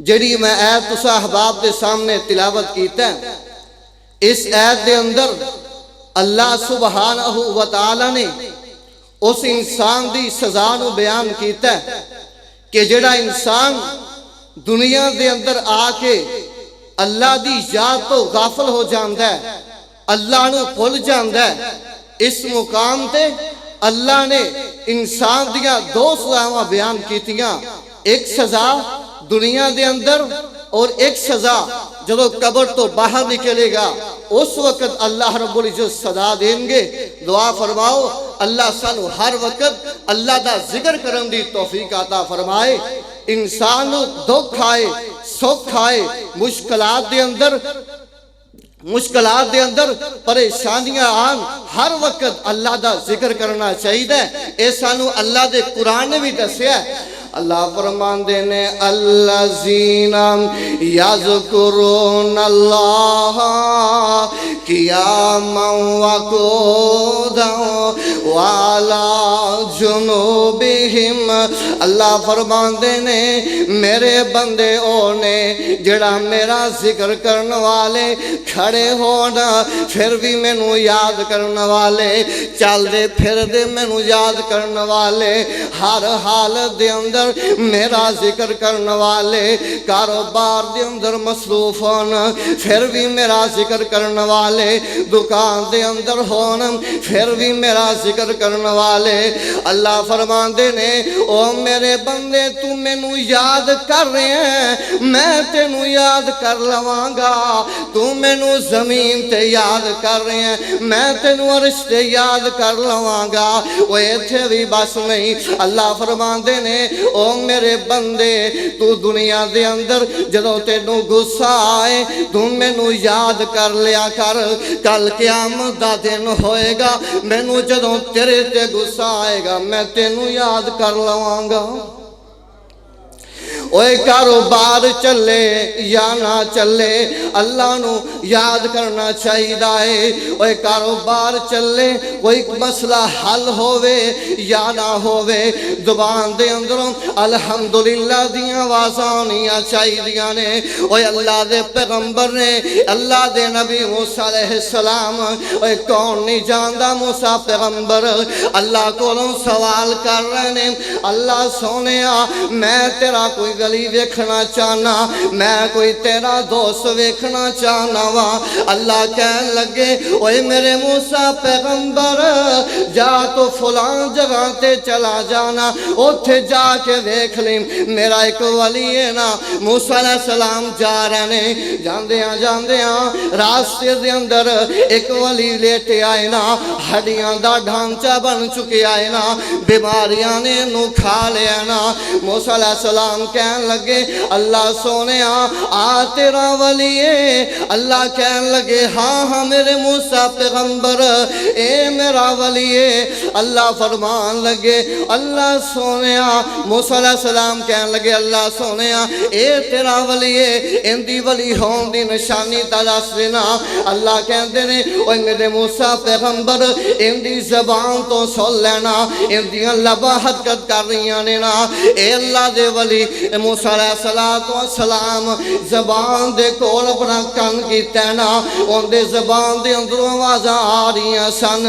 جڑی میں آیت تسا احباب دے سامنے تلاوت کیتا ہے، اس آیت دے اندر اللہ سبحانہ و تعالی نے اس انسان دی سزا نو بیان کیتا ہے کہ جڑا انسان دنیا دے اندر آ کے اللہ دی یاد تو غافل ہو جاندا ہے، اللہ نو بھول جاندا ہے، اس مقام تے اللہ نے انسان دیاں دو سزاواں بیان کیتیاں، ایک سزا دنیا دے اندر اور ایک سزا جدو قبر تو باہر نکلے گا اس وقت اللہ رب العزت سزا دیں گے۔ دعا فرماؤ اللہ سانو ہر وقت اللہ دا ذکر کرن دی توفیق عطا فرمائے۔ انسان دکھ آئے، سکھ آئے، مشکلات دے اندر پریشانیاں آن، ہر وقت اللہ دا ذکر کرنا چاہیے۔ اے سانو اللہ دے قرآن نے بھی دسیا ہے۔ اللہ فرماندے نے الذین یذکرون اللہ قیاما وقعودا وعلی جنوبہم۔ اللہ فرماندے نے میرے بندے اونے جڑا میرا ذکر کرنے والے، کھڑے ہونا پھر بھی مینوں یاد کرنے والے، چل دے پھر دے مینوں یاد کرنے والے، ہر حالت دے اندر میرا ذکر کرنے والے، کاروبار دے اندر مصروف ہونا پھر بھی میرا ذکر کرنے والے، دکان دے اندر ہونا پھر بھی میرا ذکر کرنے والے۔ اللہ فرماندے نے او میرے بندے تو مینوں یاد کر رہے ہیں، میں تینوں یاد کر لواں گا۔ تو مینوں زمین تے یاد کر رہے ہیں، میں تینوں عرش تے یاد کر لواں گا۔ وہ ایتھے بھی بس نہیں، اللہ فرماندے نے او میرے بندے تو دنیا دے اندر جدو تینوں غصہ آئے تو مینوں یاد کر لیا کر، کل قیامت دا دن ہوئے گا، مینوں جدو تیرے تے غصہ آئے گا میں تینوں یاد کر لواں گا۔ اوے کاروبار چلے یا نہ چلے اللہ نو یاد کرنا چاہیے اوے کاروبار چلے کوئی مسئلہ حل ہووے یا نہ ہووے زبان دے اندروں الحمدللہ دیاں آوازاں آنیاں چاہیے نے اوے اللہ دے پیغمبر نے اللہ دے نبی موسیٰ علیہ السلام اوے کون نہیں جاندا موسیٰ پیغمبر اللہ کو سوال کر رہے نے اللہ سونیا میں تیرا کوئی گلی ویکھنا چاہنا میں کوئی تیرا دوست ویکھنا چاہنا وا اللہ کہنے لگے اوے میرے موسیٰ پیغمبر جا تو فلان جگہ تے چلا جانا اوتھے جا کے دیکھ لیں میرا ایک ولی ہے نا موسیٰ علیہ السلام جا رہے نے جاندیاں راستے دے اندر ایک ولی لیٹے آئے نا ہڈیاں دا ڈھانچہ بن چکے آئے نا بیماریاں نے نو کھا لیا نا موسیٰ علیہ السلام کہنے لگے اللہ سونیا آ تیرا ولی ہے اللہ کہنے لگے ہاں میرے موسیٰ پیغمبر اے میرا ولی ہے اللہ فرمان لگے اللہ سونیا موسیٰ علیہ السلام کہنے لگے اللہ سونیا اے تیرا ولی ہے اندی ولی ہون دی نشانی تلاش دینا اللہ کہندے نے اوے میرے موسیٰ پیغمبر اندی زبان تو سن لینا اندیاں لبا حرکت کر رہیاں نے نا اے اللہ دے ولی موسیٰ علیہ السلام زبان دے کول اپنا کن کیتا ہے نا ان دے زبان دے اندروں آوازاں آ رہیاں سن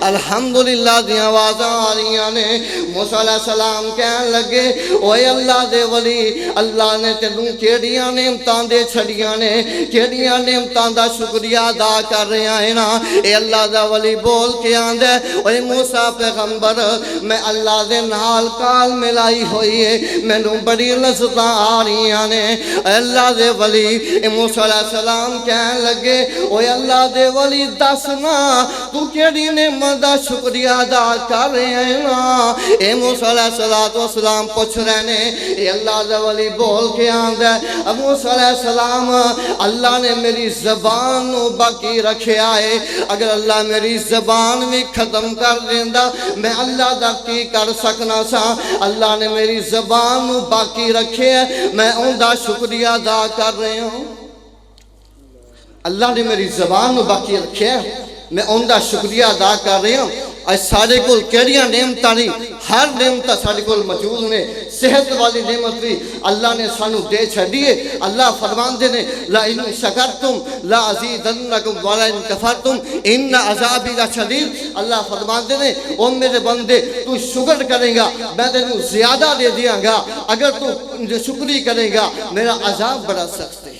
الحمدللہ دی آوازاں آ رہیاں نے موسیٰ علیہ السلام کہنے لگے اوے اللہ دے ولی اللہ نے تینوں کیڑیاں نعمتاں دے چھڑیاں نے کیڑیاں نعمتاں دا شکریہ ادا کر رہے ہیں نا اے اللہ دا ولی بول کے آندا اوے موسیٰ پیغمبر میں اللہ دے نال کال ملائی ہوئی ہے مینوں بڑی لذتاں آ رہیاں نے اے اللہ دے ولی موسیٰ علیہ السلام کہنے لگے اوے اللہ دے ولی دسنا تو کیڑی نعمت دا شکریہ ادا کر رہے ہیں نا اے موسیٰ علیہ السلام پوچھ رہے نے اے اللہ دے ولی بول کے آندا موسیٰ علیہ السلام اللہ نے میری زبان نو باقی رکھیا ہے اگر اللہ میری زبان بھی ختم کر دیندا میں اللہ دا کی کر سکنا سا اللہ نے میری زبان نو باقی رکھے میں ان دا شکریہ ادا کر رہے ہوں اللہ نے میری زبان نو باقی رکھے میں ان دا شکریہ ادا کر رہے ہوں اج سارے کول کیڑیاں نعمتاں نہیں ہر نعمت سارے کول موجود نے صحت والی نعمت بھی اللہ نے سانو دے چھڈی ہے اللہ فرماندے نے لا ان شکرتم لا ازیدنکم ولا ان کفرتم ان عذابی لشدید اللہ فرماندے نے او میرے بندے تو شکر کرے گا میں تینوں زیادہ دے دیاں گا اگر تو شکری کرے گا میرا عذاب بڑا سخت ہے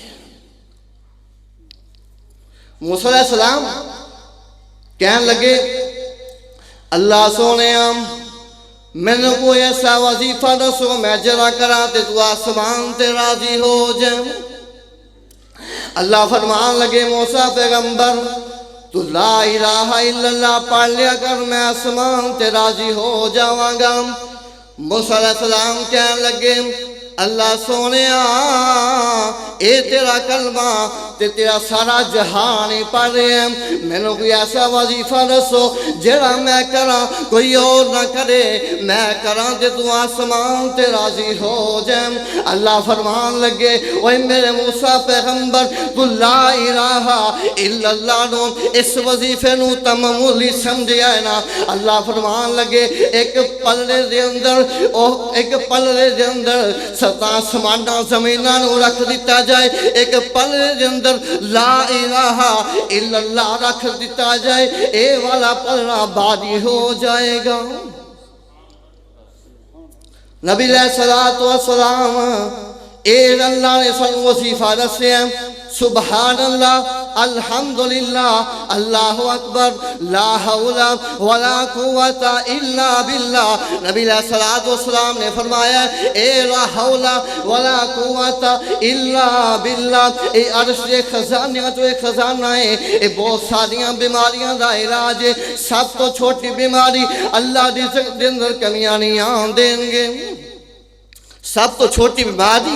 موسیٰ علیہ السلام کہنے لگے اللہ سونے میں نے کوئی ایسا وظیفہ دسو میں جرا کرا تے تو آسمان تے راضی ہو جائیں اللہ فرمان لگے موسیٰ پیغمبر تو لا الہ الا اللہ پڑھ لیا کر میں آسمان تے راضی ہو جاواں گا موسیٰ علیہ السلام کہنے لگے اللہ سونے اے تیرا کلمہ تے تیرا سارا جہان ہی پڑھ رہے ہیں میں نے کوئی ایسا وظیفہ دسو جڑا میں کراں کوئی اور نہ کرے میں کراں تے تو آسمان تے راضی ہو جائیں اللہ فرمان لگے اوے میرے موسیٰ پیغمبر تو لا الہ الا اللہ نو اس وظیفے نو تمامولی سمجھیا ہے نا اللہ فرمان لگے ایک پلڑے دے اندر ستا سمانا زمینہ نو رکھ دیتا جائے ایک پلڑے دے اندر لا الہ الا اللہ رکھ دیتا جائے اے والا پلڑا بادی ہو جائے گا نبی علیہ السلام اے اللہ نے سن وظیفہ رسے ہیں سبحان اللہ الحمدللہ اللہ اکبر لا حول ولا قوت الا باللہ نبی علیہ السلام نے فرمایا اے لا حول ولا قوت الا باللہ اے عرش کے خزانہ تو ایک خزانہ ہے اے بہت ساریاں بیماریاں دا علاج ہے سب تو چھوٹی بیماری اللہ دی رزق دے اندر کمیاں نہیں آن دیں گے سب تو چھوٹی بیماری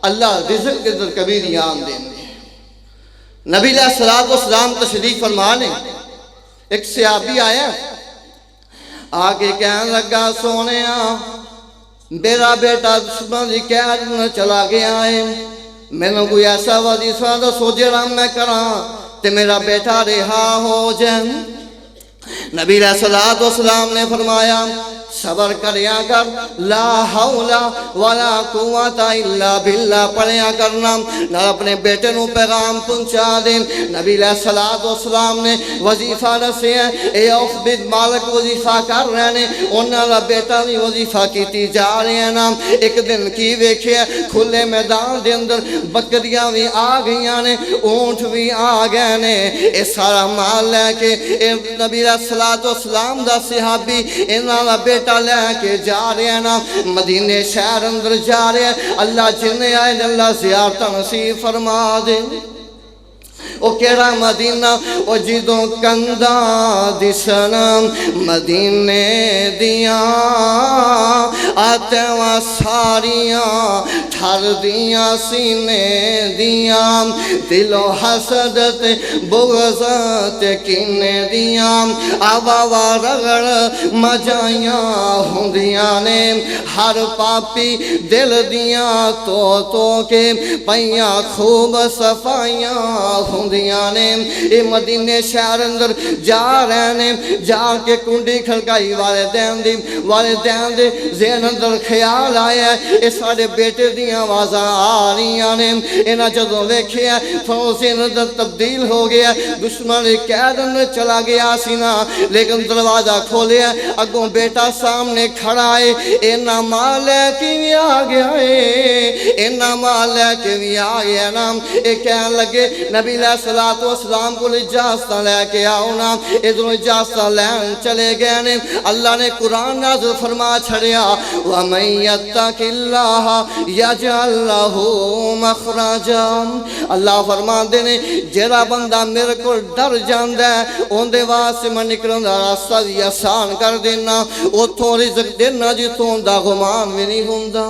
اللہ رزق کے اندر کبھی نہیں آن دیں گے نبی علیہ السلام تشریف فرمانے ایک صحابی آیا آگے کہنے لگا سونے میرا بیٹا دشمن کی قید میں چلا گیا ہے، میں نے کوئی ایسا وظیفہ دسو جڑا میں کراں تے میرا بیٹا رہا ہو جائے۔ نبی علیہ الصلوۃ والسلام نے فرمایا صبر کریا کر، لا حول ولا قوت الا باللہ پڑھیا کرنا، نہ اپنے بیٹے نو پیغام پہنچا دیں۔ نبی علیہ الصلوۃ والسلام نے وظیفہ دسیا، اے اوف بن مالک وظیفہ کر رہے ہیں، انہاں دا بیٹا بھی وظیفہ کیتی جا رہے ہیں نا۔ ایک دن کی ویکھیا کھلے میدان دے اندر بکریاں بھی آ گئیاں نے، اونٹ بھی آ گئے نے، اے سارا مال لے کے اے نبی علیہ الصلوۃ والسلام دا صحابی انہاں دا بیٹا لے کے جا رہے ہیں نا، مدینے شہر اندر جا رہے ہیں۔ اللہ جنہیں آئے اللہ زیارت نصیب فرما دے۔ او کیڑا مدینہ او جدوں کنداں دسن مدینے دیاں آتیاں ساریاں ٹھر دیاں سینے دیاں، دلو حسد تے بغض تے کینے دیاں، آوا رگڑ مجائیاں ہوندیاں نے، ہر پاپی دل دیاں تو کے پیاں خوب صفائیاں ہوندیاں نے۔ اے مدینے شہر اندر جا رہے نے، جا کے کنڈی کھڑکائی والدین دے ذہن اندر خیال آیا اے سارے بیٹے دیاں آوازاں آ رہیاں نے۔ انہاں جدوں ویکھیا فوزی اندر تبدیل ہو گیا، دشمن قید اندر چلا گیا سی نا، لیکن دروازہ کھولیا اگوں بیٹا سامنے کھڑا ہے، اینا مال لے کے بھی آ گیا ہے، اینا مال لے کے بھی آ گیا نا۔ اے کہنے لگے نبی علیہ الصلوۃ والسلام کو اجازت لے کے آؤ نا، ادھروں اجازت لین چلے گئے نے۔ اللہ نے قرآن نازل فرما چھڑیا وَمَن يَتَّقِ اللَّهَ يَجْعَل لَّهُ مَخْرَجًا، اللہ فرما دے نے جیڑا بندہ میرے کو ڈر جاندا ہے اون دے واسطے میں نکلن دا راستہ بھی آسان کر دینا، اوتھوں رزق دینا جتوں دا گمان بھی نہیں ہوندا۔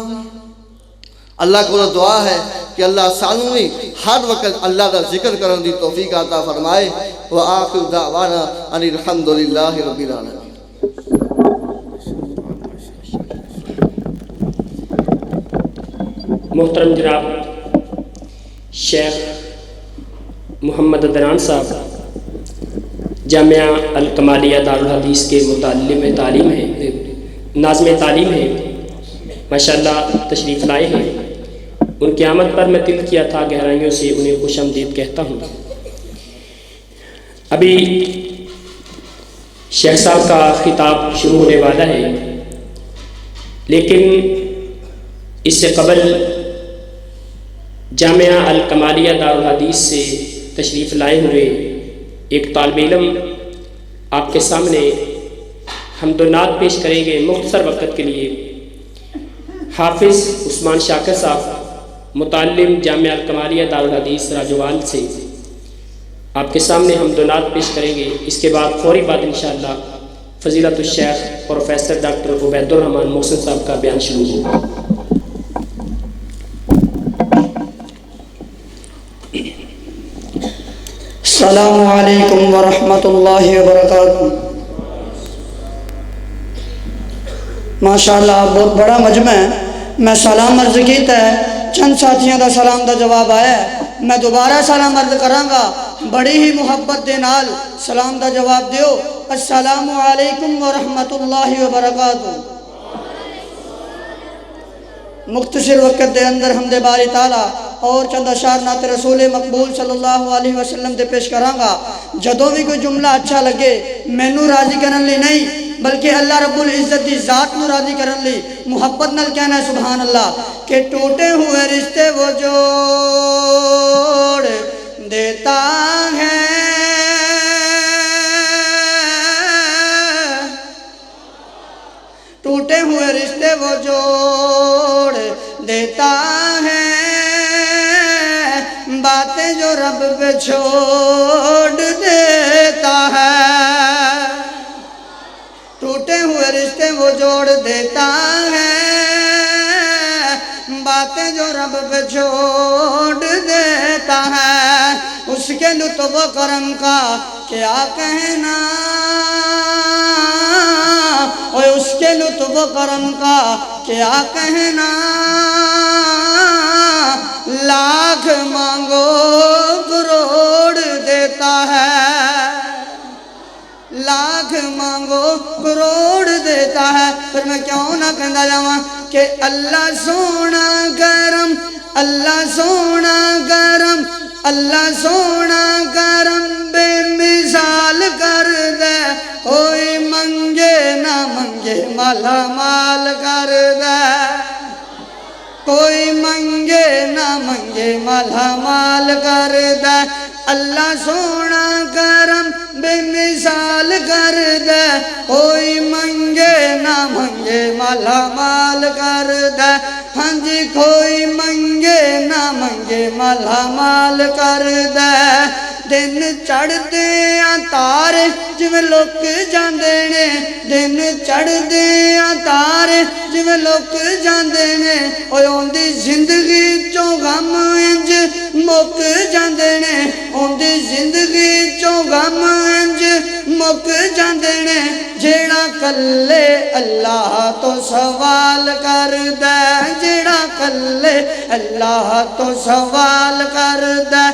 اللہ کو دعا ہے کہ اللہ سانوں بھی ہر وقت اللہ کا ذکر کرن دی توفیق عطا فرمائے۔ وآخر دعوانا ان الحمدللہ رب العالمین۔ محترم جناب شیخ محمد عدنان صاحب جامعہ الکمالیہ دارالحدیث کے متعلم تعلیم ہیں، ناظم تعلیم ہیں، ماشاءاللہ تشریف لائے ہیں۔ ان کی آمد پر میں دل کیا تھا گہرائیوں سے انہیں خوش آمدید کہتا ہوں۔ ابھی شیخ صاحب کا خطاب شروع ہونے والا ہے، لیکن اس سے قبل جامعہ الکمالیہ دارالحدیث سے تشریف لائے ہوئے ایک طالب علم آپ کے سامنے حمد و نعت پیش کریں گے مختصر وقت کے لیے۔ حافظ عثمان شاکر صاحب متعلم جامعہ الکمالیہ دارالحدیث راجوال سے آپ کے سامنے حمد و نعت پیش کریں گے۔ اس کے بعد فوری بعد انشاءاللہ فضیلت الشیخ پروفیسر ڈاکٹر عبید الرحمن محسن صاحب کا بیان شروع ہوگا۔ السلام علیکم ورحمۃ اللہ وبرکاتہ۔ ماشاءاللہ بہت بڑا مجمع ہے، میں سلام عرض کیتا ہے، چند ساتھیوں دا سلام دا جواب آیا ہے، میں دوبارہ سلام عرض کرانگا، بڑی ہی محبت دے نال سلام دا جواب دیو۔ السلام علیکم ورحمۃ اللہ وبرکاتہ۔ مختصر وقت دے اندر حمد باری تعالیٰ اور چند اشعار نعت رسول مقبول صلی اللہ علیہ وسلم دے پیش کرانگا۔ جدوں بھی کوئی جملہ اچھا لگے مینوں راضی کرن لی نہیں بلکہ اللہ رب العزت دی ذات نو راضی کرن لی محبت نال کہنا ہے سبحان اللہ، کہ ٹوٹے ہوئے رشتے وہ جوڑ دیتا ہے، ٹوٹے ہوئے رشتے وہ جوڑ دیتا ہے، باتیں جو رب پہ چھوڑ دیتا ہے، ٹوٹے ہوئے رشتے وہ جوڑ دیتا ہے، باتیں جو رب پہ چھوڑ دیتا ہے، اس کے لطف و کرم کا کیا کہنا، اور اس کے لطف و کرم کا کیا کہنا، لاکھ مانگو کروڑ دیتا ہے، لاکھ مانگو کروڑ دیتا ہے۔ پھر میں کیوں نہ کہندا جاواں کہ اللہ سونا کرم، اللہ سونا کرم، اللہ سونا کرم بے مثال کر دے، کوئی منگے نہ منگے مالا مال کر دے، کوئی منگے نہ منگے مالا مال کر دے۔ اللہ سونا کرم بے مثال کر دے، کوئی منگے نہ منگے مالا مال کر دے، ہاں جی کوئی منگے نہ منگے مالا مال کر دے۔ دن چڑھتے ہیں تارے جویں لک جاندے نے، دن چڑھتے ہیں تارے جویں لک جاندے نے، اوے اوندی زندگی چوں غم انج مک جاندے نے، اوندی زندگی چوں غم انج مک جاندے نے، جیڑا کلے اللہ تو سوال کردے، جیڑا کلے اللہ تو سوال کردے۔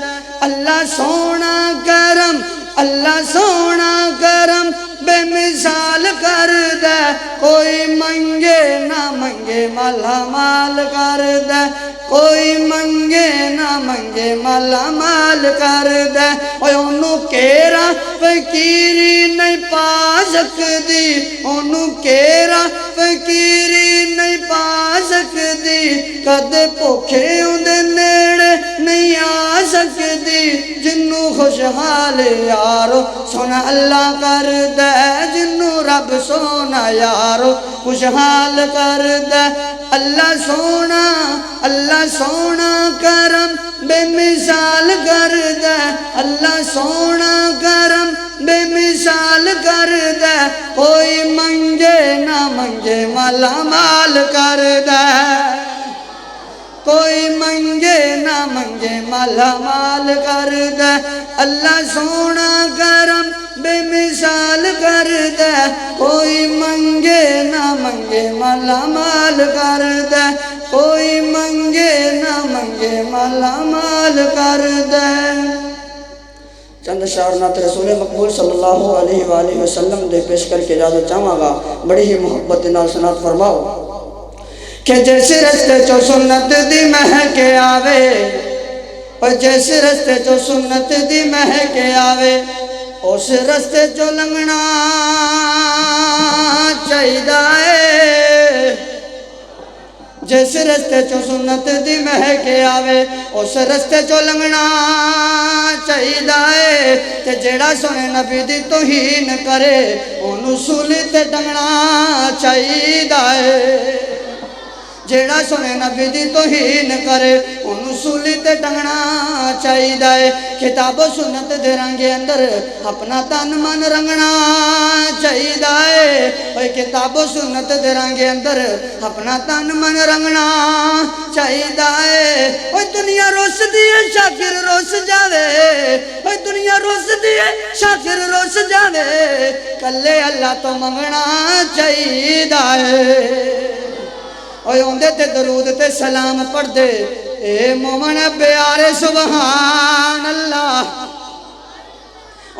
اللہ سونا کرم، اللہ سونا کرم بے مثال کر دے، کوئی منگے نہ منگے مالا مال کر دے، کوئی منگے نہ منگے مالا مال کر دے۔ اوے اونوں کیرا فقیری نہیں پا سکدی، اونوں کیرا فقیری نہیں پا سکدی، کدے بھوکے اودے نیڑے نہیں آ سکدی، جنوں خوشحال یارو سونا اللہ کر دے، جنوں رب سونا یارو خوشحال کر دے۔ اللہ سونا، اللہ سونا کرم بے مثال کر دے، اللہ سونا کرم بے مثال کر دے، کوئی منگے نہ منگے مالا مال کر دے، کوئی منگے نہ منگے مالا مال کر دے۔ اللہ سونا کرم بے مثال کر دے، کوئی منگے نہ منگے مالا مال کر دے، کوئی منگے نہ منگے مالا مال کر دے۔ چند اشعار نعت رسول مقبول صلی اللہ علیہ وآلہ وسلم دے پیش کر کے اجازت چاہواں گا، بڑی ہی محبت نال سماعت فرماؤ کہ جس رستے چو سنت دی مہک آوے، اور جس رستے چو سنت دی مہک آوے، اس رستے چو لنگنا چاہیدا ہے، جس رستے چو سنت دی مہک آوے، اس رستے چو لنگنا چاہیدا ہے، تے جیڑا سنے نبی دی توہین کرے، اونوں سولی تے ٹنگنا چاہیدا ہے، جیڑا سنے نبی دی توہین کرے، انہوں سولی تے ٹنگنا چاہیدا ہے۔ کتاب و سنت دے رنگے اندر اپنا تن من رنگنا چاہیدا ہے، اوہ کتاب و سنت دے رنگے اندر اپنا تن من رنگنا چاہیدا ہے۔ اوہ دنیا روس دیئے شاکر روس جاوے، اوہ دنیا روس دیئے شاکر روس جاوے، کلے اللہ تو منگنا چاہیدا ہے۔ اوے اوندے تے درود تے سلام پڑھ دے، اے مومن پیارے سبحان اللہ،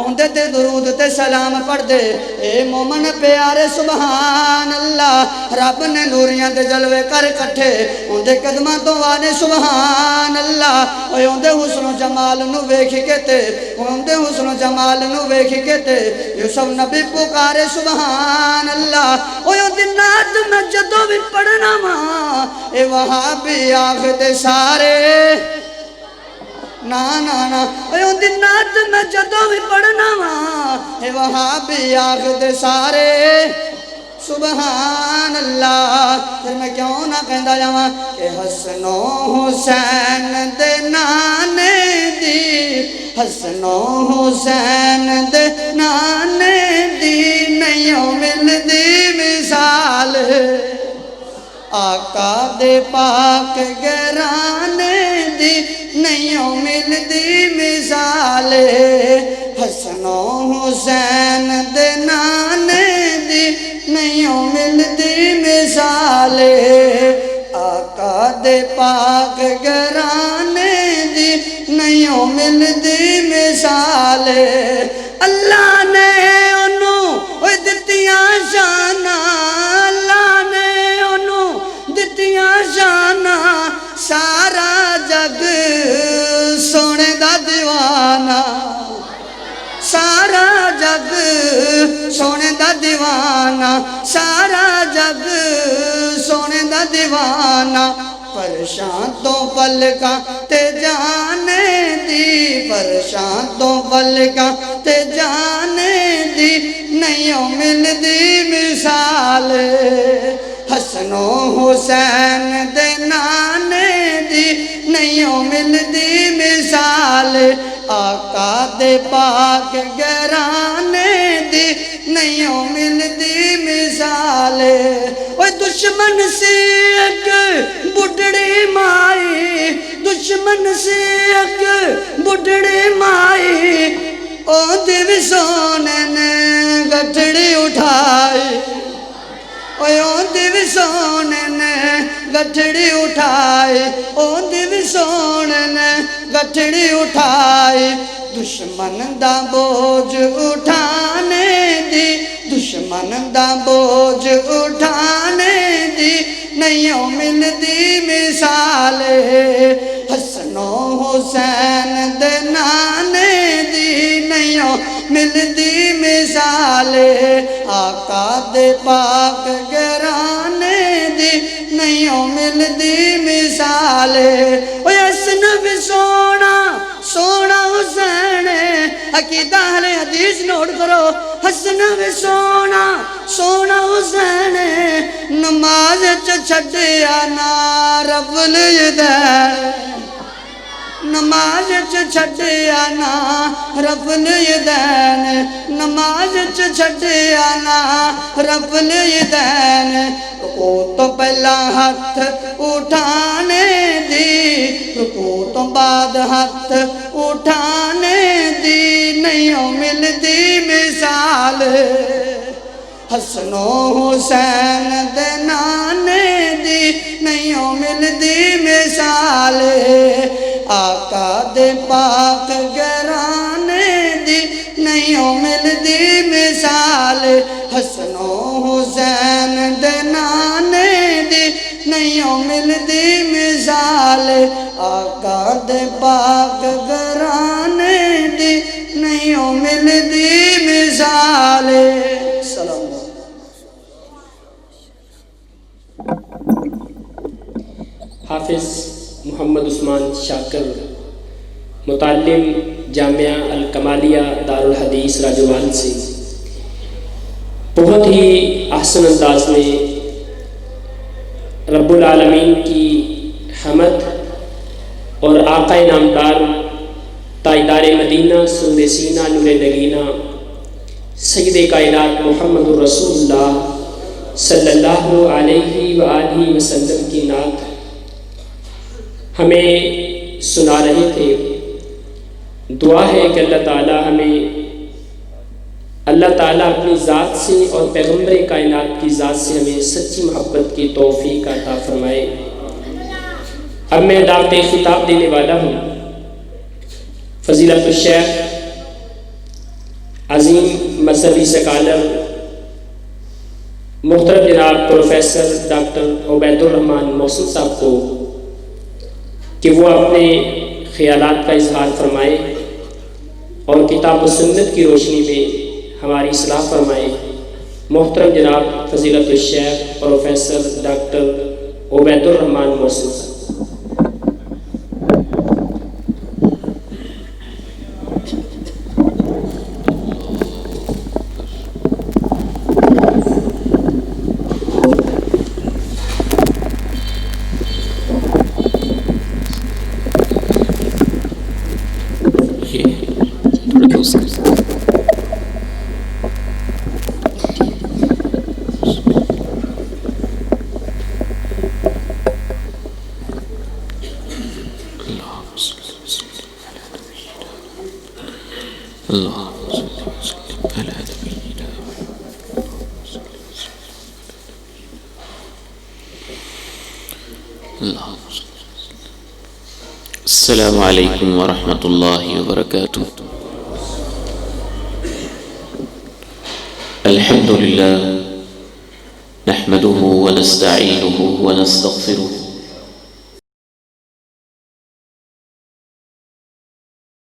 اوندے تے درود تے سلام پڑھ دے، اے مومن پیارے سبحان اللہ، رب نے نوریاں دے جلوے کر کٹھے، اوندے قدماں تو آنے سبحان اللہ، اوے اوندے حسن و جمال نو ویکھ کے تے، اوندے حسن و جمال نو ویکھ کے تے، یوسف نبی پکارے سبحان اللہ۔ اوے اوندی نعت میں جدوں بھی پڑھنا ماں، اے وہابی آخدے سارے نا نا نا، اے اوندی نعت میں جدوں بھی پڑھنا ماں، اے وہابی آخدے سارے سبحان اللہ۔ پھر میں کیوں نہ کہندا جاواں کہ حسن و حسین دے نانے دی، حسن و حسین دے نانے دی نہیں ملدی مثال، آقا دے پاک گرانے دی نہیں ملدی مثال، حسن و حسین دے نانے دی نہیں نہیں ملدی مثال اللہ نے انہوں دتیاں شانہ اللہ نے انہوں دتیاں شانہ سارا جگ سونے دا دیوانہ سارا جگ سونے دا دیوانہ سارا جگ سونے دا دیوانہ پریشان تو پلکاں تے جانے دی پریشان تو پلکاں تے جانے دی نہیں ملدی مثال حسن و حسین دے نانے دی نہیں ملدی مثال آقا دے پاک گرانے دی نہیں ملدی مثال اوہ دشمن سی ایک بڑھڑی مائی دشمن سی ایک بڑھڑی مائی او دیو سونے نے گٹھڑی اٹھائی او دیو سونے نے گٹھڑی اٹھائی او دیو سونے نے گٹھڑی اٹھائی دشمن دا بوجھ اٹھانے دی دشمن دا بوجھ اٹھانے دی نہیں ملدی مثال حسن و حسین دے نانے دی نہیں ملدی مثال آقا دے پاک گرانے دی نہیں ملدی مثال حسن بھی سونا سونا حسین عقیدہ اہل حدیث نوٹ کرو حسن بھی سونا سونا حسین نماز چھڑیا نا رب الیدین نماز چھڑیا نا رب الیدین نماز چھڑیا نا رب الیدین رکوع تو پہلا ہاتھ اٹھانے دی رکوع تو بعد ہاتھ اٹھانے دی نہیں ملدی مثال حسن و حسین دے نانے دی نہیں ملدی مثال آقا دے پاک گرانے دی نہیں ملدی مثال حسن و حسین دے نانے دی نہیں ملدی مثال آقا دے پاک گرانے دی نہیں ملدی مثال سلام حافظ محمد عثمان شاکر متعلم جامعہ الکمالیہ دارالحدیث راجوال سے بہت ہی احسن انداز میں رب العالمین کی حمد اور آقا نامدار تاجدار مدینہ سور سینہ نور نگینہ سید کائنات محمد الرسول اللہ صلی اللہ علیہ وآلہ وسلم کی نعت ہمیں سنا رہے تھے۔ دعا ہے کہ اللہ تعالی ہمیں اللہ تعالیٰ اپنی ذات سے اور پیغمبر کائنات کی ذات سے ہمیں سچی محبت کی توفیق عطا فرمائے۔ اب میں دعوت خطاب دینے والا ہوں فضیلت الشیخ عظیم مذہبی سکالر محترم جناب پروفیسر ڈاکٹر عبید الرحمن محسن صاحب کو کہ وہ اپنے خیالات کا اظہار فرمائے اور کتاب و سنت کی روشنی میں ہماری اصلاح فرمائے۔ محترم جناب فضیلت الشیخ پروفیسر ڈاکٹر عبید الرحمن محسن صاحب۔ السلام علیکم ورحمۃ اللہ وبرکاتہ. الحمد للہ نحمده ونستعینه ونستغفره